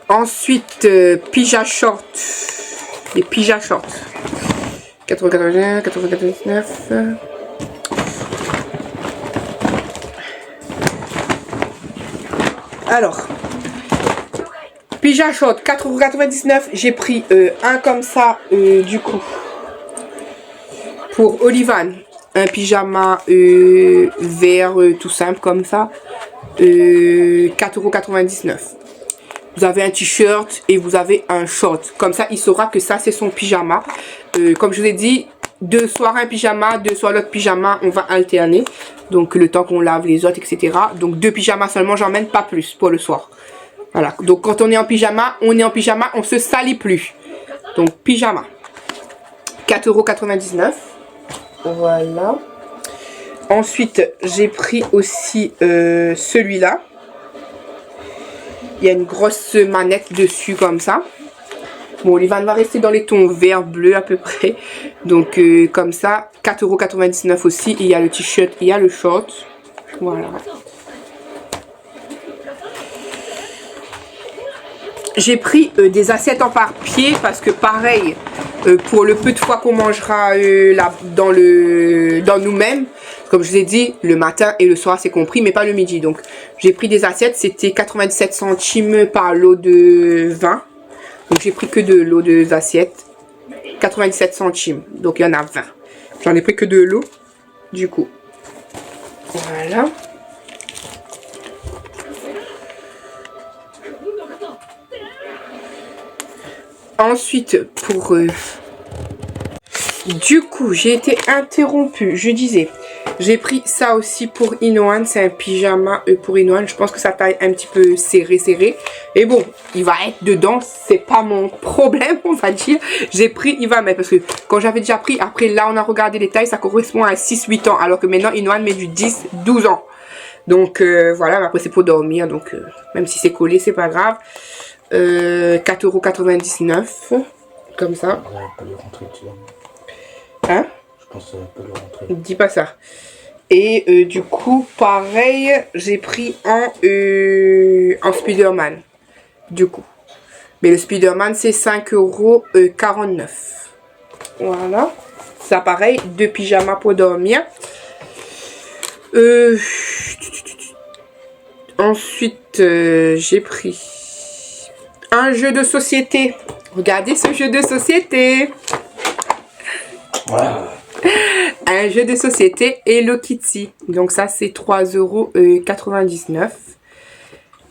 Ensuite, Pyja Short. Les Pyja Short. 99. Alors, Pyja Short, 4,99 €. J'ai pris un comme ça, du coup. Pour Olivan, un pyjama vert, tout simple comme ça. 4,99 €. Vous avez un t-shirt et vous avez un short. Comme ça, il saura que ça, c'est son pyjama. Comme je vous ai dit, 2 soirs un pyjama, 2 soirs l'autre pyjama, on va alterner. Donc, le temps qu'on lave les autres, etc. Donc, 2 pyjamas seulement, j'emmène pas plus pour le soir. Voilà. Donc, quand on est en pyjama, on se salit plus. Donc, pyjama. 4,99 €. Voilà. Ensuite, j'ai pris aussi celui-là. Il y a une grosse manette dessus comme ça. Bon, Olivan va rester dans les tons vert, bleu à peu près. Donc, comme ça, 4,99 € aussi. Il y a le t-shirt, il y a le short. Voilà. J'ai pris des assiettes en papier parce que pareil, pour le peu de fois qu'on mangera dans nous-mêmes, comme je vous ai dit, le matin et le soir c'est compris, mais pas le midi. Donc j'ai pris des assiettes, c'était 97 centimes par lot de vin. Donc j'ai pris que de l'eau d'assiettes, 97 centimes. Donc il y en a 20. J'en ai pris que de l'eau, du coup. Voilà. Ensuite, pour... du coup, j'ai été interrompue. Je disais, j'ai pris ça aussi pour Inoan. C'est un pyjama pour Inoan. Je pense que ça taille un petit peu serré. Et bon, il va être dedans. C'est pas mon problème, on va dire. J'ai pris, il va mettre. Parce que quand j'avais déjà pris, après là, on a regardé les tailles. Ça correspond à 6-8 ans. Alors que maintenant, Inoan met du 10-12 ans. Donc, voilà. Mais après, c'est pour dormir. Donc, même si c'est collé, c'est pas grave. 4,99 €. Comme ça. Hein? Je pense que ça peut le rentrer. Dis pas ça. Et du coup, pareil, j'ai pris en Spider-Man. Du coup. Mais le Spider-Man, c'est 5,49 €. Voilà. Ça, pareil, 2 pyjamas pour dormir. Ensuite, j'ai pris un jeu de société. Regardez ce jeu de société. Wow. Un jeu de société Hello Kitty. Donc ça c'est 3,99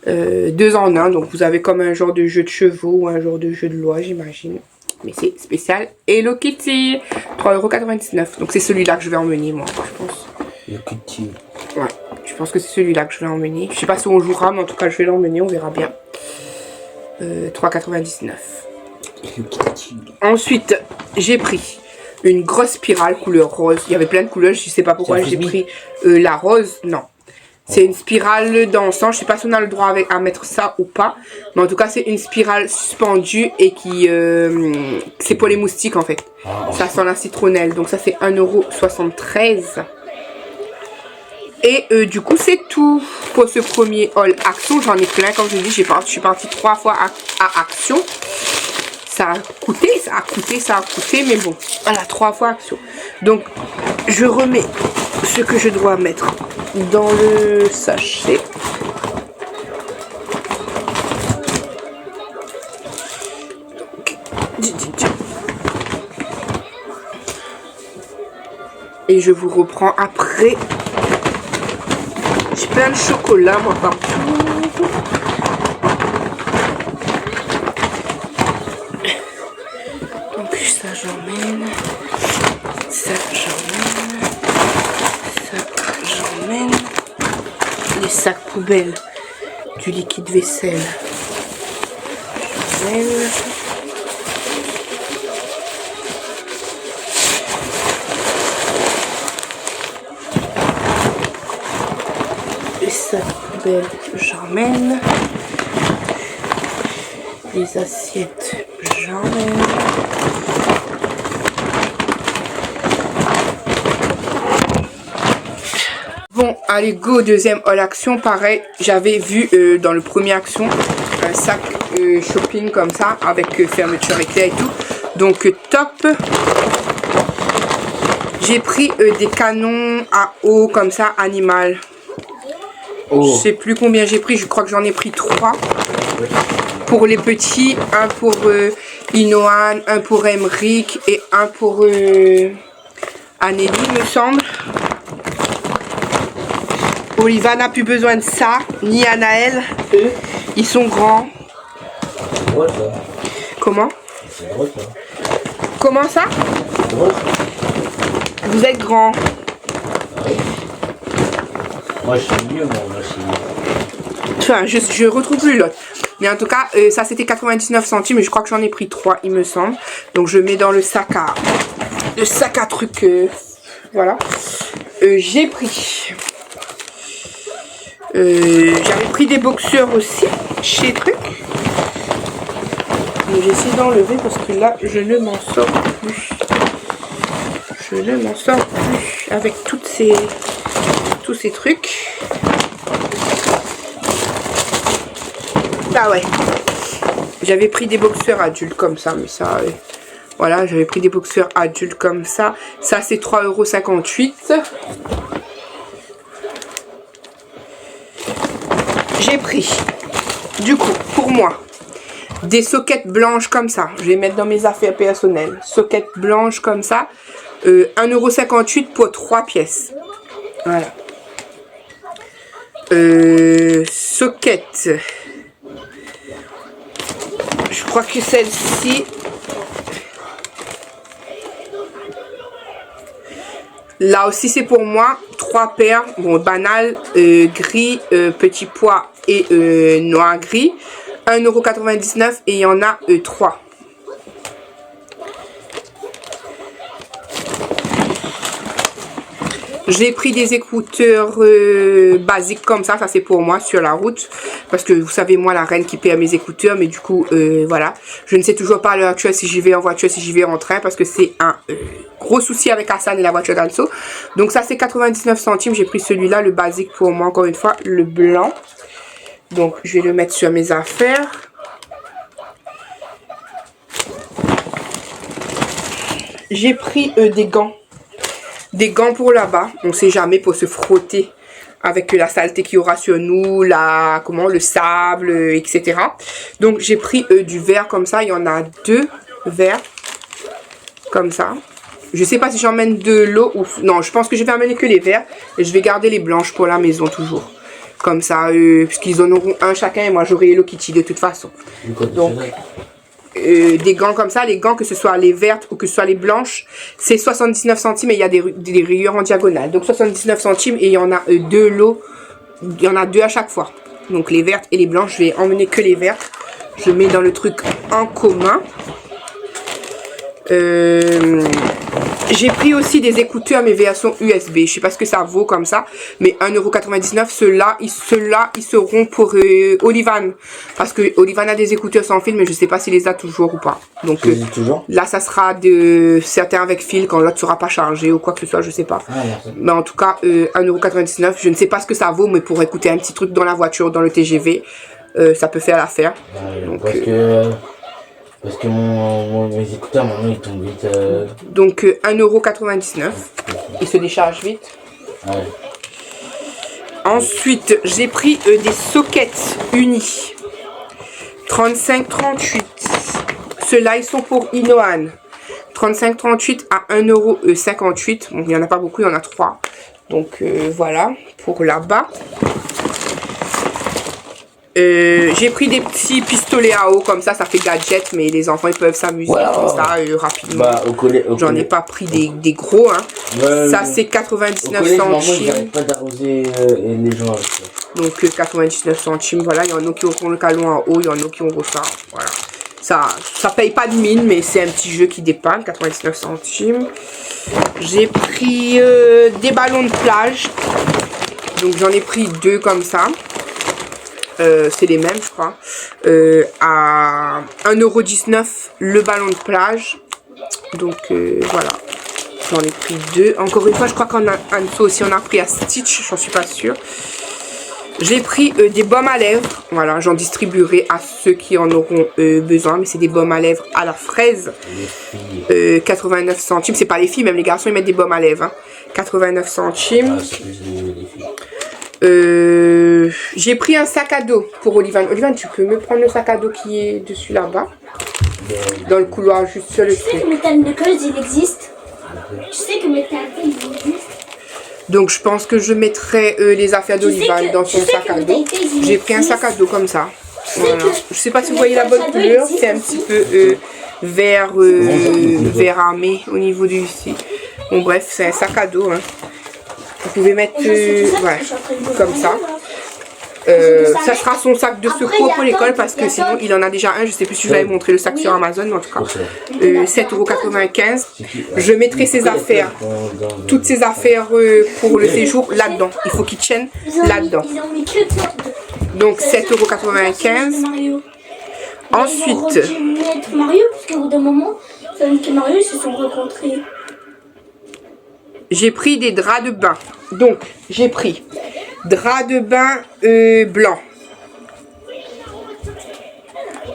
€. 2 en 1. Donc vous avez comme un genre de jeu de chevaux ou un genre de jeu de loi, j'imagine. Mais c'est spécial Hello Kitty. 3,99 €. Donc c'est celui-là que je vais emmener moi, je pense. Hello Kitty. Ouais, je pense que c'est celui-là que je vais emmener. Je sais pas si on jouera, mais en tout cas je vais l'emmener, on verra bien. 3,99 €. Ensuite, j'ai pris une grosse spirale couleur rose. Il y avait plein de couleurs, je sais pas pourquoi j'ai pris la rose. Non, c'est une spirale dansante. Je sais pas si on a le droit à mettre ça ou pas, mais en tout cas c'est une spirale suspendue et qui c'est pour les moustiques en fait. Ça sent la citronnelle. Donc ça c'est 1,73 €. Et du coup c'est tout pour ce premier haul Action. J'en ai plein, comme je dis, je suis partie 3 fois à Action. Ça a coûté, mais bon, voilà, 3 fois Action. Donc je remets ce que je dois mettre dans le sachet. Donc, Et je vous reprends après. J'ai plein de chocolat, moi, partout. Donc ça, j'emmène. Ça, j'emmène. Ça, j'emmène. Les sacs poubelles du liquide vaisselle. J'emmène. Les sacs poubelles, j'emmène. Les assiettes, j'emmène. Bon, allez, go, deuxième haul action. Pareil, j'avais vu dans le premier action un sac shopping comme ça, avec fermeture éclair et tout. Donc, top. J'ai pris des canons à eau comme ça, animal. Oh. Je sais plus combien j'ai pris, je crois que j'en ai pris 3. Pour les petits, un pour Inoan, un pour Emric et un pour Anneli, me semble. Oliva n'a plus besoin de ça, ni Anaël. Ils sont grands. Comment? Comment ça? Vous êtes grands. Moi je suis mieux, moi aussi. Enfin, je retrouve plus l'autre. Mais en tout cas, ça c'était 99 centimes. Mais je crois que j'en ai pris 3, il me semble. Donc je mets dans le sac à... truc. Voilà. J'ai pris... j'avais pris des boxeurs aussi. Chez Truc. J'essaie d'enlever parce que là, je ne m'en sors plus. Je ne m'en sors plus. Avec tous ces trucs. Ah ouais. J'avais pris des boxeurs adultes comme ça, mais ça... voilà, j'avais pris des boxeurs adultes comme ça. Ça, c'est 3,58 €. J'ai pris, du coup, pour moi, des soquettes blanches comme ça. Je vais mettre dans mes affaires personnelles. Soquettes blanches comme ça. 1,58 € pour 3 pièces. Voilà. Soquette. Je crois que celle-ci... Là aussi c'est pour moi. 3 paires. Bon, banal, gris, petit pois et noir gris. 1,99 € et il y en a 3. J'ai pris des écouteurs basiques comme ça c'est pour moi sur la route. Parce que vous savez, moi la reine qui perd mes écouteurs, mais du coup, voilà. Je ne sais toujours pas à l'heure actuelle si j'y vais en voiture, si j'y vais en train, parce que c'est un gros souci avec Hassan et la voiture d'Anso. Donc ça c'est 99 centimes, j'ai pris celui-là, le basique pour moi, encore une fois, le blanc. Donc je vais le mettre sur mes affaires. J'ai pris des gants. Des gants pour là-bas, on ne sait jamais, pour se frotter avec la saleté qu'il y aura sur nous, le sable, etc. Donc j'ai pris du verre comme ça, il y en a 2 verres comme ça. Je sais pas si j'emmène de l'eau ou... Non, je pense que je vais amener que les verres et je vais garder les blanches pour la maison toujours. Comme ça, puisqu'ils en auront un chacun et moi j'aurai Hello Kitty de toute façon. Donc... des gants comme ça, les gants que ce soit les vertes ou que ce soit les blanches, c'est 79 centimes et il y a des rayures en diagonale. Donc 79 centimes et il y en a 2 lots, il y en a 2 à chaque fois. Donc les vertes et les blanches, je vais emmener que les vertes. Je mets dans le truc en commun. J'ai pris aussi des écouteurs mais version USB. Je sais pas ce que ça vaut comme ça, mais 1,99 €. Ceux-là, ils seront pour Olivan. Parce que Olivan a des écouteurs sans fil, mais je sais pas s'il les a toujours ou pas. Donc là, ça sera de certains avec fil quand l'autre sera pas chargé ou quoi que ce soit, je sais pas. Mais en tout cas, 1,99 €. Je ne sais pas ce que ça vaut, mais pour écouter un petit truc dans la voiture, dans le TGV, ça peut faire l'affaire. Parce que mes écouteurs, maintenant, ils tombent vite. Donc, 1,99 €. Ils se déchargent vite. Ouais. Ensuite, j'ai pris des sockets unis. 35-38. Ceux-là, ils sont pour Inoan. 35,38 à 1,58 €. Bon, il n'y en a pas beaucoup, il y en a 3. Donc, voilà, pour là-bas. J'ai pris des petits pistolets à eau comme ça fait gadget, mais les enfants ils peuvent s'amuser comme ça rapidement. Bah, J'en ai pas pris des gros, hein. Ça c'est 99 centimes. J'arrête pas d'arroser les gens avec ça. Donc 99 centimes, voilà. Il y en a qui auront le calon en haut, il y en a qui auront ça. Voilà. Ça paye pas de mine, mais c'est un petit jeu qui dépanne, 99 centimes. J'ai pris des ballons de plage. Donc j'en ai pris 2 comme ça. C'est les mêmes je crois, à 1,19 € le ballon de plage. Donc voilà, j'en ai pris 2. Encore une fois je crois qu'en dessous aussi on a pris à Stitch, j'en suis pas sûre. J'ai pris des baumes à lèvres, voilà, j'en distribuerai à ceux qui en auront besoin, mais c'est des baumes à lèvres à la fraise, 89 centimes, c'est pas les filles, même les garçons ils mettent des baumes à lèvres, hein. 89 centimes. J'ai pris un sac à dos pour Olivan. Olivan, tu peux me prendre le sac à dos qui est dessus là-bas, dans le couloir juste sur le truc. Tu sais que Metal Knuckles il existe. Tu sais que Metal Knuckles il existe. Donc je pense que je mettrai les affaires d'Olivan dans son sac à dos. J'ai pris un sac à dos comme ça. Voilà. Je sais pas si vous voyez la bonne couleur, c'est un petit peu vert, vert armé au niveau du ici. Bon bref, c'est un sac à dos, hein. Vous pouvez mettre ouais, comme ça. Ça sera son sac de secours pour l'école parce que sinon il en a déjà un. Je sais plus si je l'avais montré le sac sur Amazon, mais en tout cas 7,95 €. Je mettrai ses affaires, toutes ses affaires pour le séjour là-dedans. Il faut qu'il tienne là-dedans. Donc 7,95 €. Ensuite, Mario, parce qu'au bout d'un moment, Sonic et Mario se sont rencontrés. j'ai pris des draps de bain. Donc, j'ai pris drap de bain blanc.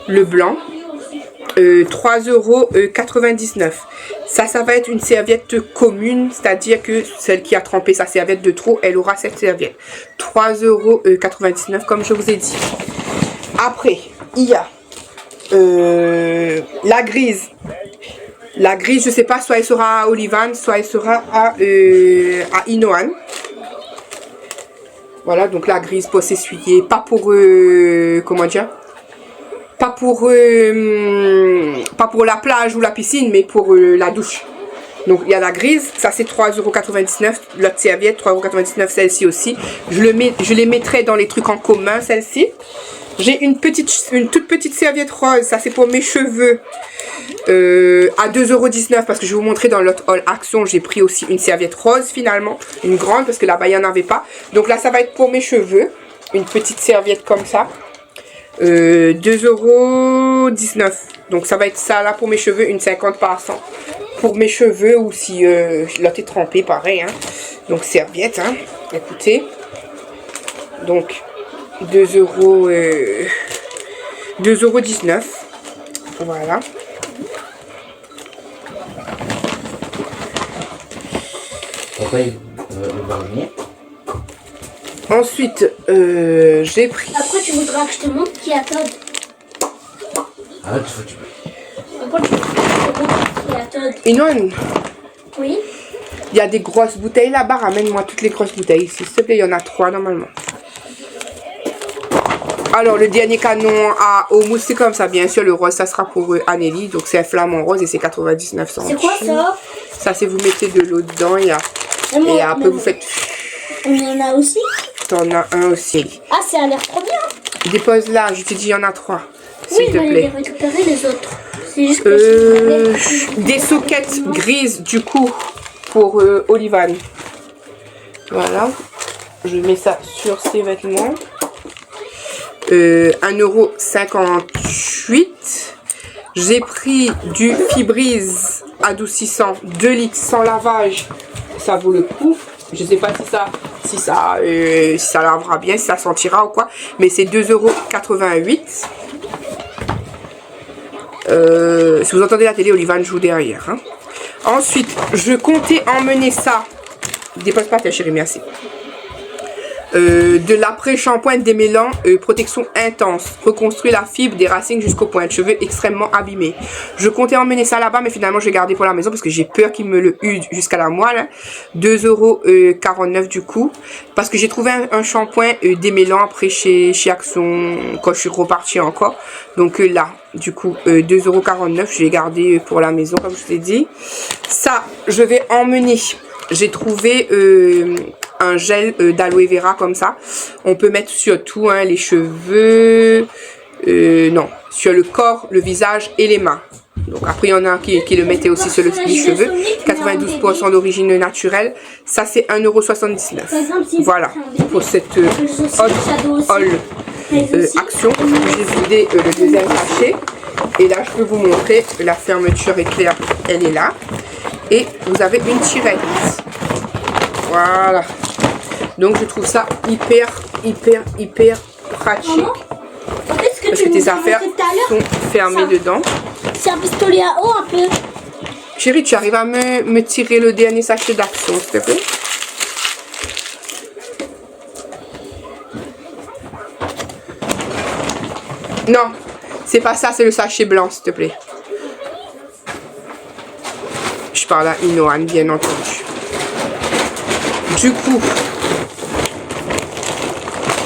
Le blanc. 3,99 €. Ça va être une serviette commune. C'est-à-dire que celle qui a trempé sa serviette de trop, elle aura cette serviette. 3,99 € comme je vous ai dit. Après, il y a la grise. La grise, je sais pas, soit elle sera à Olivan, soit elle sera à Inoan. Voilà, donc la grise pour s'essuyer, pas pour, comment dire, pas pour la plage ou la piscine, mais pour la douche. Donc il y a la grise, ça c'est 3,99 €, l'autre serviette, 3,99 € celle-ci aussi. Je les mettrai dans les trucs en commun, celle-ci. J'ai une toute petite serviette rose, ça c'est pour mes cheveux, à 2,19 € parce que je vais vous montrer dans l'autre haul action, j'ai pris aussi une serviette rose finalement, une grande parce que là-bas il n'y en avait pas. Donc là ça va être pour mes cheveux, une petite serviette comme ça, 2,19 €. Donc ça va être ça là pour mes cheveux, une 50 par 100 pour mes cheveux, ou si l'autre est trempé pareil, hein. Donc serviette, hein, écoutez. Donc 2,19 €. Voilà. Pourquoi il va revenir? Ensuite, j'ai pris. Après, tu voudras que je te montre qui a Todd. Ah, tu veux. Après, tu voudras que je te montre qui a Todd. Et non, Oui. il y a des grosses bouteilles là-bas. Ramène-moi toutes les grosses bouteilles. S'il te plaît, il y en a 3 normalement. Alors, le dernier canon à eau mousse, c'est comme ça, bien sûr. Le rose, ça sera pour Anneli. Donc, c'est un flamant rose et c'est 99 centimes. C'est quoi ça? Ça, c'est vous mettez de l'eau dedans. Et après, vous faites. On en a aussi? T'en as un aussi. Ah, ça a l'air trop bien. Dépose là, je te dis, il y en a 3. Oui, S'il je te vais les plaît. récupérer les autres. C'est juste que Des soquettes grises, du coup, pour Olivan. Voilà. Je mets ça sur ses vêtements. 1,58 €. J'ai pris du Febreze adoucissant 2 litres sans lavage. Ça vaut le coup. Je sais pas si ça lavera bien, si ça sentira ou quoi. Mais c'est 2,88 €. Si vous entendez la télé, Olivan joue derrière. Hein. Ensuite, je comptais emmener ça. Dépose pas ta chérie, merci. De l'après-shampoing démêlant, protection intense. Reconstruire la fibre des racines jusqu'au point de cheveux extrêmement abîmés. Je comptais emmener ça là-bas, mais finalement je vais garder pour la maison parce que j'ai peur qu'il me le use jusqu'à la moelle. 2,49 € du coup. Parce que j'ai trouvé un shampoing démêlant après chez Action quand je suis repartie encore. Donc là, du coup, 2,49 €, je vais garder pour la maison comme je vous ai dit. Ça, je vais emmener. J'ai trouvé un gel d'aloe vera comme ça. On peut mettre sur tout, hein, les cheveux, non, sur le corps, le visage et les mains. Donc après, il y en a un qui le mettait aussi sur les cheveux. 92% d'origine naturelle. Ça, c'est 1,79 €. Voilà, pour cette Action. J'ai vidé le deuxième sachet. Et là, je peux vous montrer, la fermeture éclair, elle est là. Et vous avez une tirette. Voilà. Donc je trouve ça hyper pratique. Parce que tes affaires sont fermées dedans. C'est un pistolet à eau un peu. Chérie, tu arrives à me tirer le dernier sachet d'Action, s'il te plaît? Non, c'est pas ça, c'est le sachet blanc, s'il te plaît. Je parle à Inoane, bien entendu. Du coup,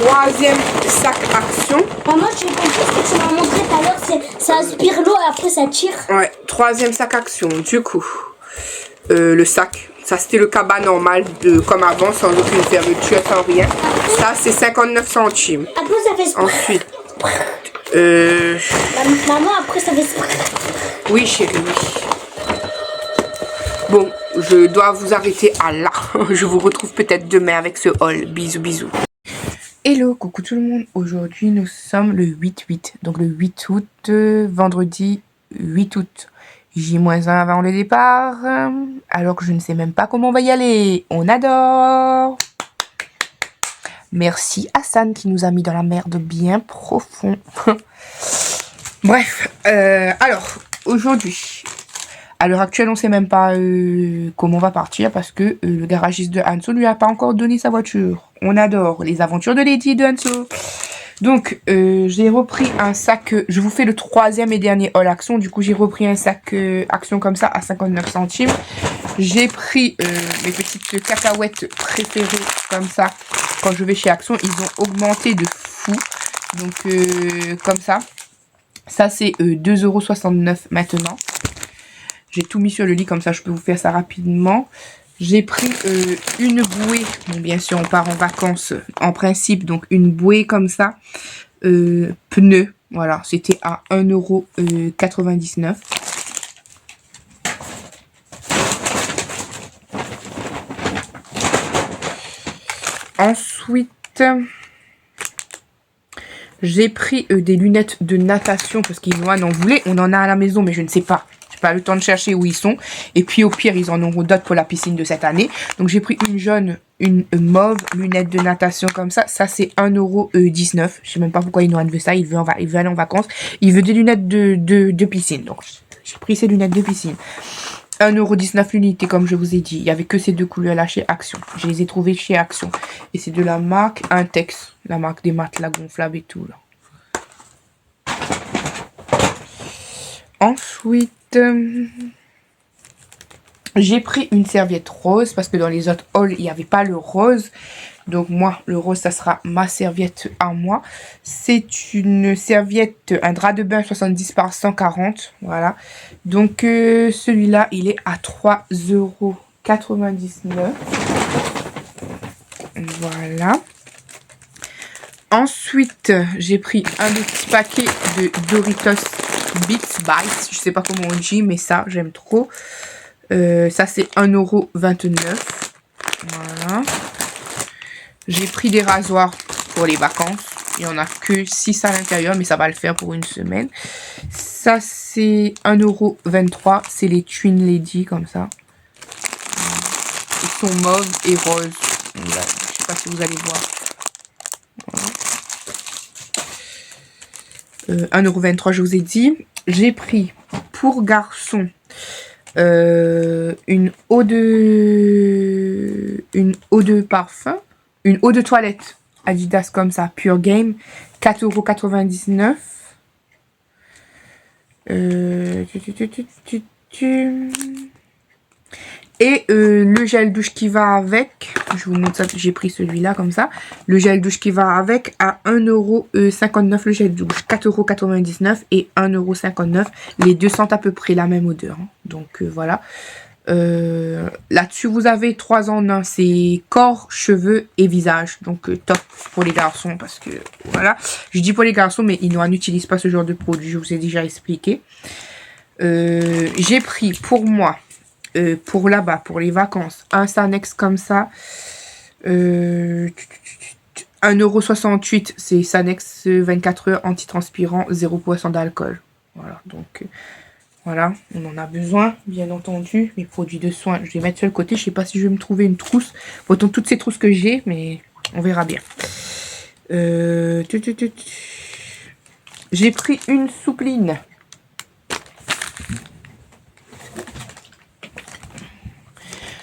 troisième sac Action. Maman, j'ai compris ce que tu m'as montré tout à l'heure, ça aspire l'eau et après ça tire. Ouais, troisième sac Action. Du coup, le sac, ça c'était le cabas normal, comme avant, sans aucune fermeture, sans rien. Ça c'est 59 centimes. Après ça fait... Ensuite, Maman, après ça fait... oui chérie, oui. Bon, je dois vous arrêter à là. Je vous retrouve peut-être demain avec ce haul. Bisous, bisous. Hello, coucou tout le monde. Aujourd'hui, nous sommes le 8-8. Donc le 8 août, vendredi 8 août. J-1 avant le départ. Alors que je ne sais même pas comment on va y aller. On adore. Merci Hassan qui nous a mis dans la merde bien profond. Bref, alors, aujourd'hui... À l'heure actuelle, on ne sait même pas comment on va partir parce que le garagiste de Hanso ne lui a pas encore donné sa voiture. On adore les aventures de Lady de Hanso. Donc, j'ai repris un sac, je vous fais le troisième et dernier haul Action. Du coup, j'ai repris un sac Action comme ça à 59 centimes. J'ai pris mes petites cacahuètes préférées comme ça. Quand je vais chez Action, ils ont augmenté de fou. Donc, comme ça. Ça, c'est 2,69 € maintenant. J'ai tout mis sur le lit, comme ça je peux vous faire ça rapidement. J'ai pris une bouée. Bon, bien sûr, on part en vacances en principe. Donc, une bouée comme ça. Pneu. Voilà, c'était à 1,99 €. Ensuite, j'ai pris des lunettes de natation parce qu'Inoane en voulait. On en a à la maison, mais je ne sais pas. Pas le temps de chercher où ils sont. Et puis au pire, ils en auront d'autres pour la piscine de cette année. Donc j'ai pris une jaune, une mauve, lunettes de natation comme ça. Ça c'est 1,19 €. Je sais même pas pourquoi Inoane veut ça. Il veut aller en vacances. Il veut des lunettes de piscine. Donc j'ai pris ces lunettes de piscine. 1,19 € l'unité comme je vous ai dit. Il n'y avait que ces deux couleurs là chez Action. Je les ai trouvées chez Action. Et c'est de la marque Intex. La marque des matelas gonflables et tout là. Ensuite, j'ai pris une serviette rose parce que dans les autres hauls, il n'y avait pas le rose. Donc moi, le rose, ça sera ma serviette à moi. C'est une serviette, un drap de bain 70 par 140. Voilà. Donc celui-là, il est à 3,99 €. Voilà. Ensuite, j'ai pris un petit paquet de Doritos Bits Bites, je sais pas comment on dit, mais ça, j'aime trop. Ça, c'est 1,29 €. Voilà. J'ai pris des rasoirs pour les vacances. Il n'y en a que 6 à l'intérieur, mais ça va le faire pour une semaine. Ça, c'est 1,23 €. C'est les Twin Lady, comme ça. Ils sont mauves et roses. Voilà. Je sais pas si vous allez voir. Voilà. 1,23 €, je vous ai dit. J'ai pris pour garçon une eau de parfum. une eau de toilette Adidas comme ça, Pure Game, 4,99 €. Et le gel douche qui va avec, je vous montre ça, j'ai pris celui-là comme ça. Le gel douche qui va avec à 1,59 € le gel douche, 4,99 € et 1,59 €. Les deux sentent à peu près la même odeur. Hein. Donc voilà. Là-dessus, vous avez 3 en 1. C'est corps, cheveux et visage. Donc top pour les garçons parce que voilà. Je dis pour les garçons, mais Inoa n'utilise pas ce genre de produit. Je vous ai déjà expliqué. J'ai pris pour moi. Pour là-bas, pour les vacances, un Sanex comme ça, 1,68 €, c'est Sanex 24 heures antitranspirant, 0% d'alcool. Voilà, donc voilà, on en a besoin, bien entendu. Mes produits de soins, je vais mettre sur le côté. Je sais pas si je vais me trouver une trousse, autant toutes ces trousses que j'ai, mais on verra bien. J'ai pris une soupline.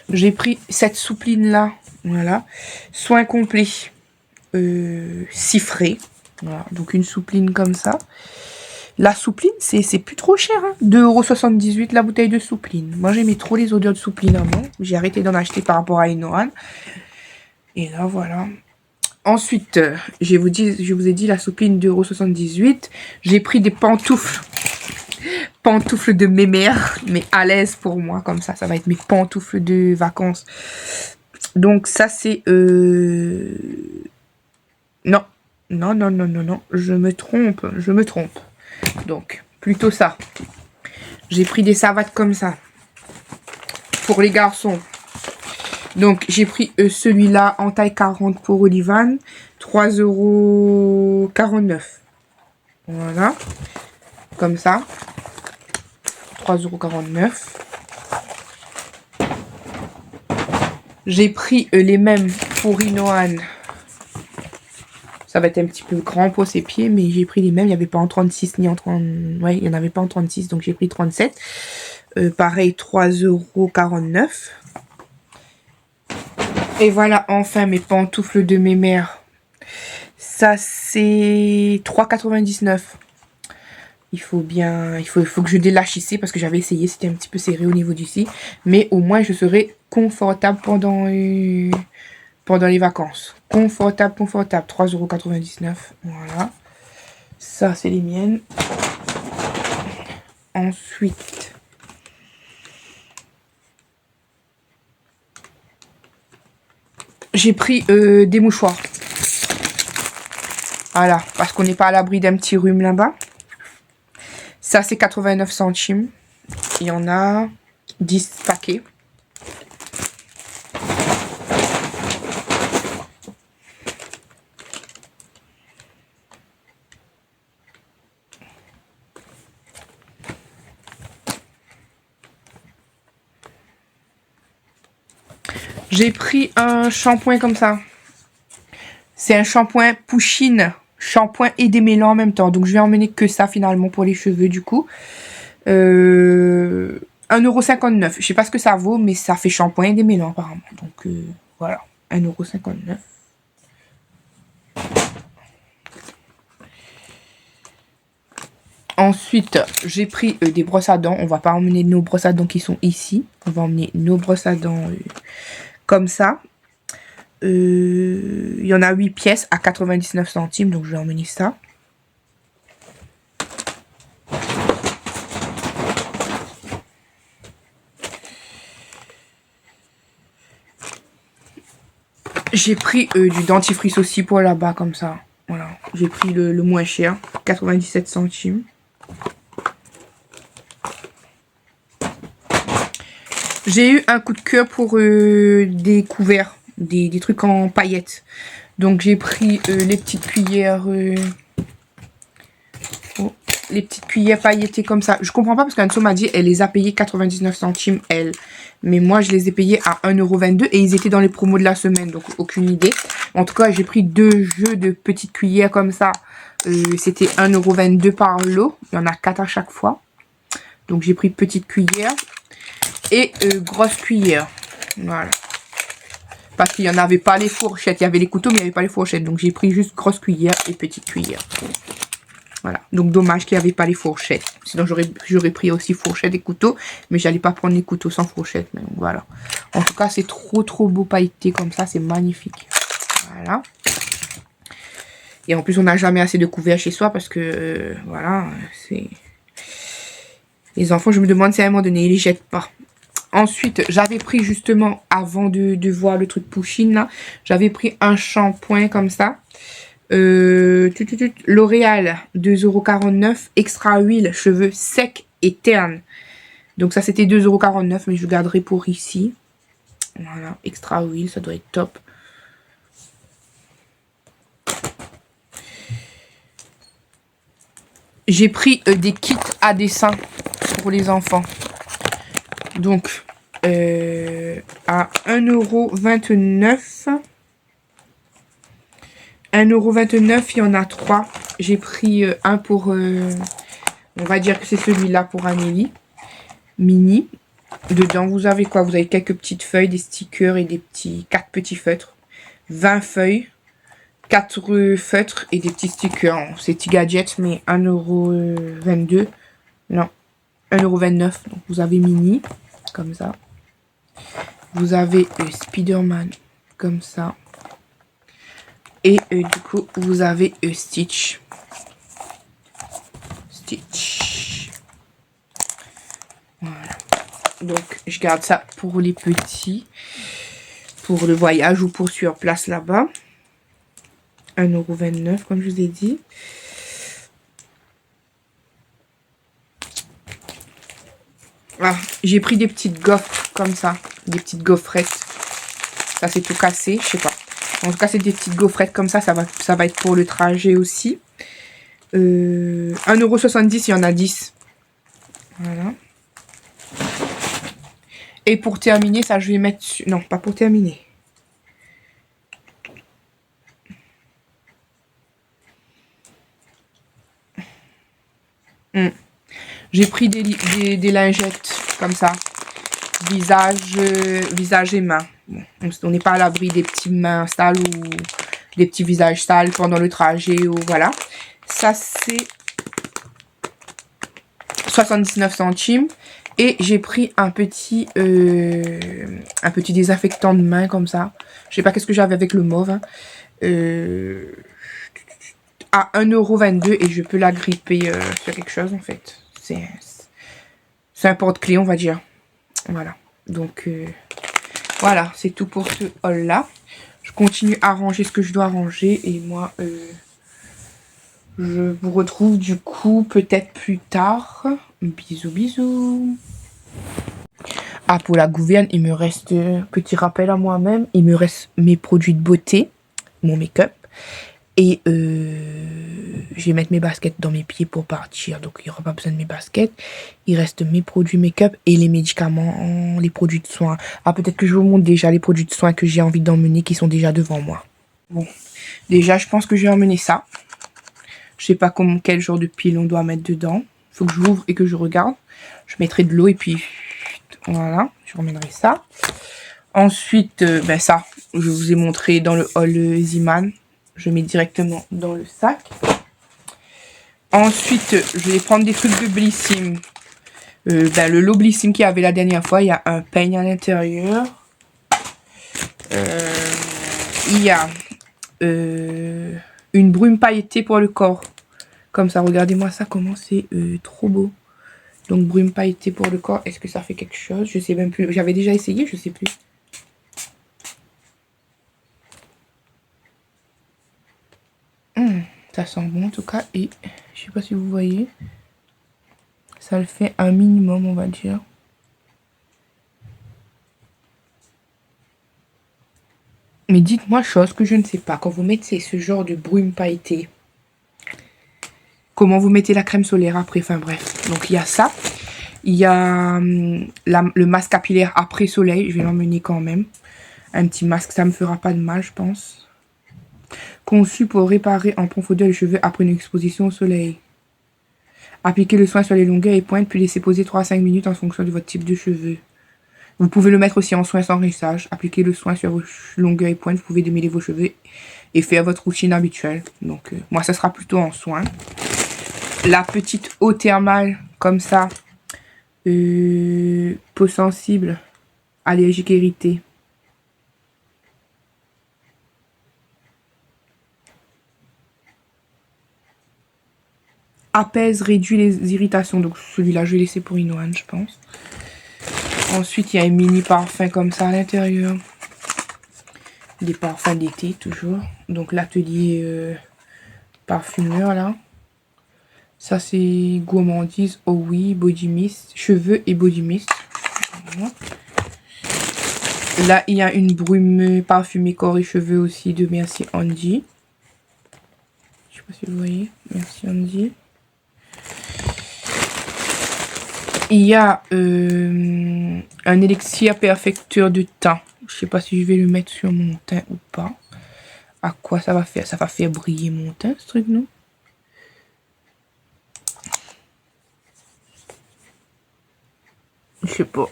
J'ai pris cette soupline là, voilà, soin complet, 6 frais, voilà, donc une soupline comme ça. La soupline, c'est plus trop cher, hein, 2,78 € la bouteille de soupline. Moi j'aimais trop les odeurs de soupline avant, j'ai arrêté d'en acheter par rapport à Inoan. Et là voilà. Ensuite, je vous ai dit la soupline 2,78 €. J'ai pris des pantoufles. Pantoufles de mes mères, mais à l'aise pour moi, comme ça va être mes pantoufles de vacances. Donc ça c'est non, je me trompe. Donc plutôt ça. J'ai pris des savates comme ça pour les garçons. Donc j'ai pris celui-là en taille 40 pour Olivan, 3,49 €. Voilà, comme ça. 3,49 €. J'ai pris les mêmes pour Inoan. Ça va être un petit peu grand pour ses pieds, mais j'ai pris les mêmes. Il n'y avait pas en 36 ni en 30. Ouais, il n'y en avait pas en 36, donc j'ai pris 37. Pareil, 3,49 €. Et voilà, enfin mes pantoufles de mes mères. Ça, c'est 3,99 €. Il faut que je délâche ici parce que j'avais essayé, c'était un petit peu serré au niveau d'ici. Mais au moins, je serai confortable pendant les vacances. Confortable. 3,99 €. Voilà. Ça, c'est les miennes. Ensuite, j'ai pris des mouchoirs. Voilà, parce qu'on n'est pas à l'abri d'un petit rhume là-bas. Ça, c'est 89 centimes. Il y en a 10 paquets. J'ai pris un shampoing comme ça. C'est un shampoing Pusheen. Shampoing et démêlant en même temps. Donc, je vais emmener que ça, finalement, pour les cheveux, du coup. 1,59 €. Je sais pas ce que ça vaut, mais ça fait shampoing et démêlant, apparemment. Donc, voilà. 1,59 €. Ensuite, j'ai pris des brosses à dents. On va pas emmener nos brosses à dents qui sont ici. On va emmener nos brosses à dents comme ça. Il y en a 8 pièces à 99 centimes, donc je vais emmener ça. J'ai pris du dentifrice aussi pour là-bas, comme ça. Voilà, j'ai pris le moins cher, 97 centimes. J'ai eu un coup de cœur pour des couverts. Des trucs en paillettes. Donc j'ai pris les petites cuillères les petites cuillères pailletées comme ça. Je comprends pas parce qu'Anso m'a dit elle les a payées 99 centimes elle. Mais moi je les ai payées à 1,22 € et ils étaient dans les promos de la semaine. Donc aucune idée. En tout cas j'ai pris 2 jeux de petites cuillères comme ça. C'était 1,22 € par lot. Il y en a 4 à chaque fois. Donc j'ai pris petite cuillère et grosse cuillère. Voilà. Parce qu'il n'y en avait pas les fourchettes. Il y avait les couteaux, mais il n'y avait pas les fourchettes. Donc j'ai pris juste grosse cuillère et petite cuillère. Voilà. Donc dommage qu'il n'y avait pas les fourchettes. Sinon j'aurais pris aussi fourchette et couteau. Mais j'allais pas prendre les couteaux sans fourchette. Mais voilà. En tout cas, c'est trop beau pailleté comme ça. C'est magnifique. Voilà. Et en plus, on n'a jamais assez de couverts chez soi parce que, voilà, c'est... Les enfants, je me demande si à un moment donné, ils les jettent pas. Ensuite, j'avais pris justement, avant de voir le truc Pouchine, là, j'avais pris un shampoing comme ça. L'Oréal, 2,49 €, extra huile, cheveux secs et ternes. Donc ça, c'était 2,49 €, mais je garderai pour ici. Voilà, extra huile, ça doit être top. J'ai pris des kits à dessin pour les enfants. Donc, à 1,29 €. 1,29 €, il y en a 3. J'ai pris un pour... on va dire que c'est celui-là pour Amélie. Mini. Dedans, vous avez quoi? Vous avez quelques petites feuilles, des stickers et des petits 4 petits feutres. 20 feuilles. 4 feutres et des petits stickers. C'est petits gadgets, mais 1,22 €. Non, 1,29 €. Donc vous avez Mini, comme ça. Vous avez Spider-Man, comme ça. Et du coup, vous avez Stitch. Stitch. Voilà. Donc, je garde ça pour les petits. Pour le voyage ou pour sur place là-bas. 1,29 € comme je vous ai dit. Ah, j'ai pris des petites gaufres comme ça. Des petites gaufrettes. Ça c'est tout cassé, je sais pas. En tout cas c'est des petites gaufrettes comme ça. Ça va être pour le trajet aussi. 1,70 €, il y en a 10. Voilà. Et pour terminer, ça je vais mettre... Non, pas pour terminer. J'ai pris des lingettes comme ça. Visage et mains. Bon, on n'est pas à l'abri des petites mains sales ou des petits visages sales pendant le trajet. Ou voilà. Ça, c'est 79 centimes. Et j'ai pris un petit désinfectant de main comme ça. Je sais pas qu'est-ce que j'avais avec le mauve. Hein. À 1,22 € et je peux la gripper sur quelque chose en fait. C'est un porte-clés on va dire. Voilà. Donc voilà, c'est tout pour ce haul là. Je continue à ranger ce que je dois ranger et moi je vous retrouve du coup peut-être plus tard. Bisous bisous. Ah, pour la gouverne, il me reste petit rappel à moi-même. Il me reste mes produits de beauté, mon make-up. Et je vais mettre mes baskets dans mes pieds pour partir. Donc il n'y aura pas besoin de mes baskets. Il reste mes produits make-up et les médicaments, les produits de soins. Ah, peut-être que je vous montre déjà les produits de soins que j'ai envie d'emmener qui sont déjà devant moi. Bon, déjà je pense que je vais emmener ça. Je sais pas quel genre de pile on doit mettre dedans. Il faut que je l'ouvre et que je regarde. Je mettrai de l'eau et puis voilà, je ramènerai ça. Ensuite, ben ça, je vous ai montré dans le haul Ziman. Je mets directement dans le sac. Ensuite, je vais prendre des trucs de Blissim. Le lot Blissim qu'il y avait la dernière fois. Il y a un peigne à l'intérieur. Il y a une brume pailletée pour le corps. Comme ça, regardez-moi ça, comment c'est trop beau. Donc, brume pailletée pour le corps. Est-ce que ça fait quelque chose? Je sais même plus. J'avais déjà essayé, je sais plus. Ça sent bon en tout cas et je sais pas si vous voyez, ça le fait un minimum on va dire. Mais dites-moi chose que je ne sais pas, quand vous mettez ce genre de brume pailletée, comment vous mettez la crème solaire après, enfin bref. Donc il y a ça, il y a le masque capillaire après soleil, je vais l'emmener quand même. Un petit masque, ça me fera pas de mal je pense. Conçu pour réparer en profondeur les cheveux après une exposition au soleil. Appliquez le soin sur les longueurs et pointes, puis laissez poser 3 à 5 minutes en fonction de votre type de cheveux. Vous pouvez le mettre aussi en soin sans rinçage. Appliquez le soin sur vos longueurs et pointes. Vous pouvez démêler vos cheveux et faire votre routine habituelle. Donc, moi, ça sera plutôt en soin. La petite eau thermale, comme ça. Peau sensible, allergique, irritée. Apaise, réduit les irritations. Donc, celui-là, je vais laisser pour Inoan, je pense. Ensuite, il y a un mini parfum comme ça à l'intérieur. Des parfums d'été, toujours. Donc, l'atelier parfumeur, là. Ça, c'est gourmandise. Oh oui, body mist. Cheveux et body mist. Là, il y a une brume parfumée corps et cheveux aussi de Merci Andy. Je sais pas si vous voyez. Merci Andy. Il y a un élixir perfecteur de teint. Je sais pas si je vais le mettre sur mon teint ou pas. À quoi ça va faire? Ça va faire briller mon teint, ce truc, non? Je sais pas.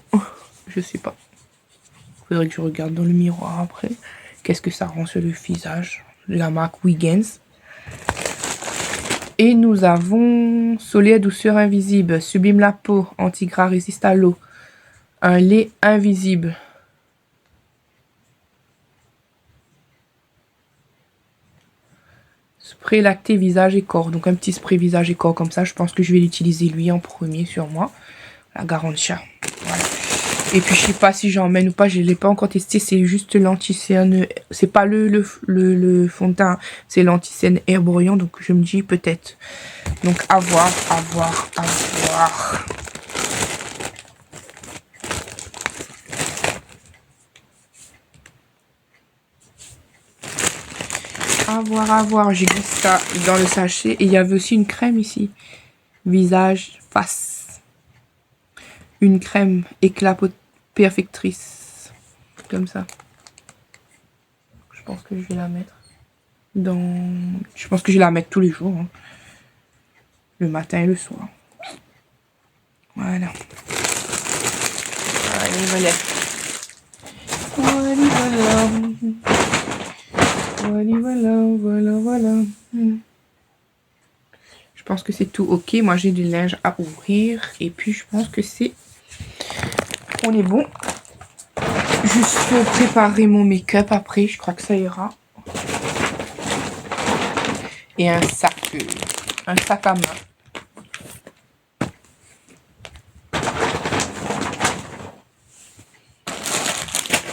Je sais pas. Faudrait que je regarde dans le miroir après. Qu'est-ce que ça rend sur le visage? La marque Wiggins. Et nous avons Soleil douceur invisible, sublime la peau, anti-gras, résiste à l'eau. Un lait invisible. Spray lacté visage et corps. Donc un petit spray visage et corps comme ça. Je pense que je vais l'utiliser lui en premier sur moi. La Garantia. Voilà. Et puis je sais pas si j'emmène ou pas, je l'ai pas encore testé, c'est juste l'anti-cerne, c'est pas le fond de teint, c'est l'anti-cerne herborian, donc je me dis peut-être. Donc à voir, à voir, à voir. À voir, j'ai mis ça dans le sachet et il y avait aussi une crème ici. Visage, face. Une crème éclat perfectrice, comme ça. Je pense que je vais la mettre dans... Je pense que je vais la mettre tous les jours. Hein. Le matin et le soir. Voilà. Allez, voilà. Voilà. Je pense que c'est tout ok. Moi, j'ai du linge à ouvrir. Et puis, je pense que c'est... On est bon. Juste préparer mon make-up après, je crois que ça ira. Et un sac à main.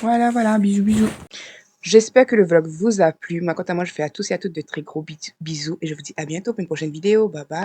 Voilà, bisous. J'espère que le vlog vous a plu. Moi, quant à moi, je fais à tous et à toutes de très gros bisous. Et je vous dis à bientôt pour une prochaine vidéo. Bye bye.